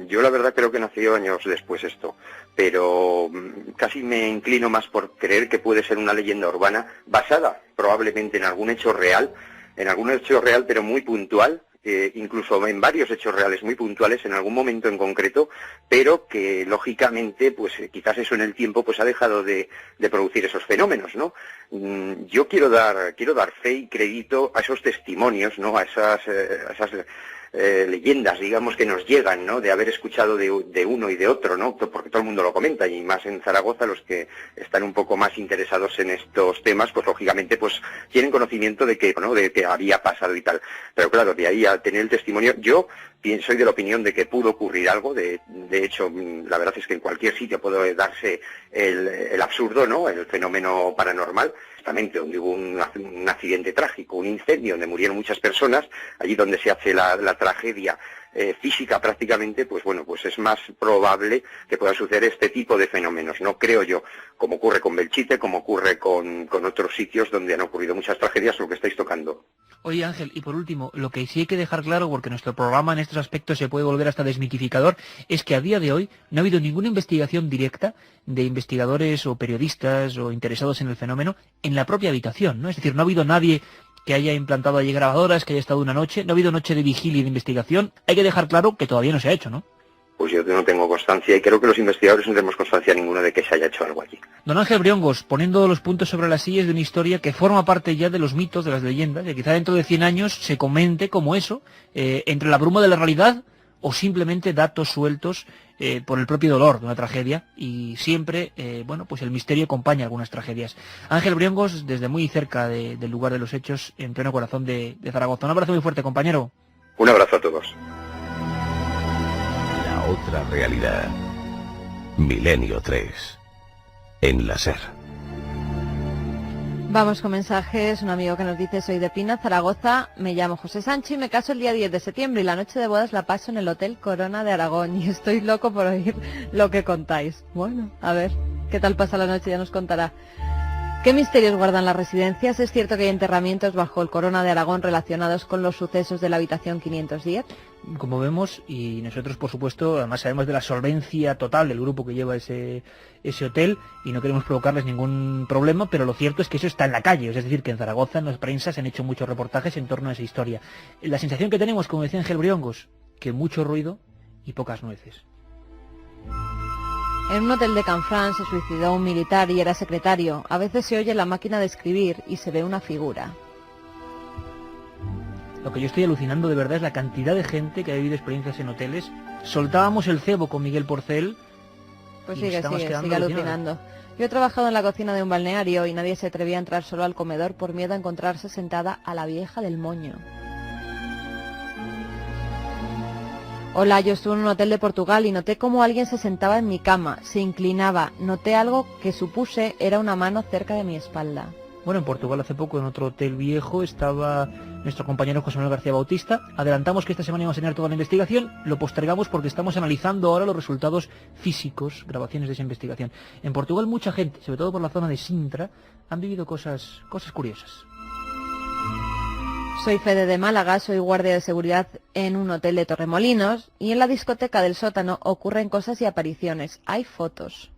Yo la verdad creo que nació años después esto, pero casi me inclino más por creer que puede ser una leyenda urbana basada probablemente en algún hecho real pero muy puntual, incluso en varios hechos reales muy puntuales en algún momento en concreto, pero que lógicamente pues quizás eso en el tiempo pues ha dejado de producir esos fenómenos, ¿no? Yo quiero dar fe y crédito a esos testimonios, ¿no? A esas leyendas, digamos, que nos llegan, ¿no? De haber escuchado de uno y de otro, ¿no? Porque todo el mundo lo comenta, y más en Zaragoza los que están un poco más interesados en estos temas, pues lógicamente pues tienen conocimiento de que, ¿no? De que había pasado y tal. Pero claro, de ahí a tener el testimonio, yo soy de la opinión de que pudo ocurrir algo. De hecho, la verdad es que en cualquier sitio puede darse el absurdo, ¿no? El fenómeno paranormal. Justamente donde hubo un accidente trágico, un incendio donde murieron muchas personas, allí donde se hace la tragedia física prácticamente, pues bueno, pues es más probable que puedan suceder este tipo de fenómenos, ¿no? Creo yo, como ocurre con Belchite, como ocurre con otros sitios donde han ocurrido muchas tragedias, lo que estáis tocando. Oye, Ángel, y por último, lo que sí hay que dejar claro, porque nuestro programa en estos aspectos se puede volver hasta desmitificador, es que a día de hoy no ha habido ninguna investigación directa de investigadores o periodistas o interesados en el fenómeno en la propia habitación, ¿no? Es decir, no ha habido nadie que haya implantado allí grabadoras, que haya estado una noche, no ha habido noche de vigilia y de investigación. Hay que dejar claro que todavía no se ha hecho, ¿no? Pues yo no tengo constancia, y creo que los investigadores no tenemos constancia ninguno de que se haya hecho algo allí. Don Ángel Briongos, poniendo los puntos sobre las sillas de una historia que forma parte ya de los mitos, de las leyendas, y quizá dentro de 100 años se comente como eso, entre la bruma de la realidad o simplemente datos sueltos por el propio dolor de una tragedia, y siempre, bueno, pues el misterio acompaña algunas tragedias. Ángel Briongos, desde muy cerca del lugar de los hechos, en pleno corazón de Zaragoza. Un abrazo muy fuerte, compañero. Un abrazo a todos. Otra realidad. Milenio 3. En la SER. Vamos con mensajes. Un amigo que nos dice: soy de Pina, Zaragoza, me llamo José Sancho y me caso el día 10 de septiembre y la noche de bodas la paso en el Hotel Corona de Aragón y estoy loco por oír lo que contáis. Bueno, a ver, ¿qué tal pasa la noche? Ya nos contará. ¿Qué misterios guardan las residencias? ¿Es cierto que hay enterramientos bajo el Corona de Aragón relacionados con los sucesos de la habitación 510? Como vemos, y nosotros por supuesto, además sabemos de la solvencia total del grupo que lleva ese hotel y no queremos provocarles ningún problema, pero lo cierto es que eso está en la calle, es decir, que en Zaragoza, en las prensas, se han hecho muchos reportajes en torno a esa historia. La sensación que tenemos, como decía Ángel Briongos, que mucho ruido y pocas nueces. En un hotel de Canfranc se suicidó un militar y era secretario. A veces se oye la máquina de escribir y se ve una figura. Lo que yo estoy alucinando de verdad es la cantidad de gente que ha vivido experiencias en hoteles. Soltábamos el cebo con Miguel Porcel. Pues sigue alucinando. Yo he trabajado en la cocina de un balneario y nadie se atrevía a entrar solo al comedor por miedo a encontrarse sentada a la vieja del moño. Hola, yo estuve en un hotel de Portugal y noté cómo alguien se sentaba en mi cama, se inclinaba, noté algo que supuse era una mano cerca de mi espalda. Bueno, en Portugal hace poco, en otro hotel viejo, estaba nuestro compañero José Manuel García Bautista. Adelantamos que esta semana íbamos a tener toda la investigación, lo postergamos porque estamos analizando ahora los resultados físicos, grabaciones de esa investigación. En Portugal mucha gente, sobre todo por la zona de Sintra, han vivido cosas curiosas. Soy Fede de Málaga, soy guardia de seguridad en un hotel de Torremolinos y en la discoteca del sótano ocurren cosas y apariciones. Hay fotos.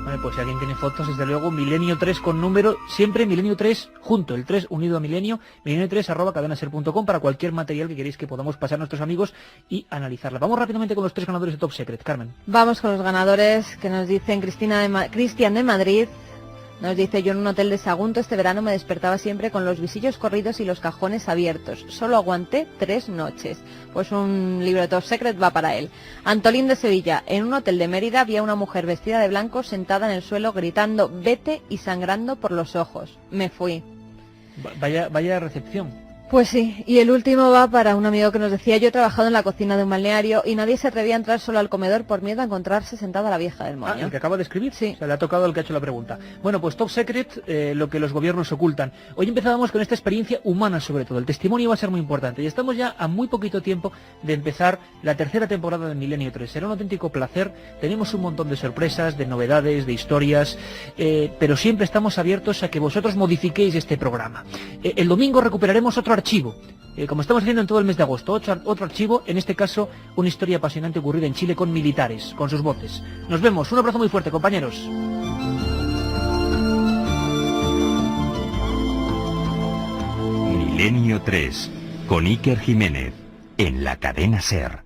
Vale, pues si alguien tiene fotos, desde luego, Milenio 3 con número, siempre Milenio 3 junto, el 3 unido a Milenio, milenio3@cadenaser.com para cualquier material que queréis que podamos pasar a nuestros amigos y analizarla. Vamos rápidamente con los 3 ganadores de Top Secret, Carmen. Vamos con los ganadores que nos dicen Cristian de Madrid. Nos dice: yo en un hotel de Sagunto este verano me despertaba siempre con los visillos corridos y los cajones abiertos. Solo aguanté 3 noches. Pues un libro de Top Secret va para él. Antolín de Sevilla: en un hotel de Mérida había una mujer vestida de blanco sentada en el suelo gritando "vete" y sangrando por los ojos. Me fui. Vaya recepción. Pues sí, y el último va para un amigo que nos decía: yo he trabajado en la cocina de un balneario y nadie se atrevía a entrar solo al comedor por miedo a encontrarse sentada la vieja del moño. Ah, ¿el que acaba de escribir? Sí. O sea, le ha tocado el que ha hecho la pregunta. Bueno, pues Top Secret, lo que los gobiernos ocultan. Hoy empezábamos con esta experiencia humana sobre todo. El testimonio va a ser muy importante y estamos ya a muy poquito tiempo de empezar la tercera temporada de Milenio 3. Será un auténtico placer. Tenemos un montón de sorpresas, de novedades, de historias, pero siempre estamos abiertos a que vosotros modifiquéis este programa. El domingo recuperaremos otro archivo. Como estamos haciendo en todo el mes de agosto, otro archivo, en este caso una historia apasionante ocurrida en Chile con militares, con sus voces. Nos vemos, un abrazo muy fuerte, compañeros. Milenio 3, con Iker Jiménez, en la cadena SER.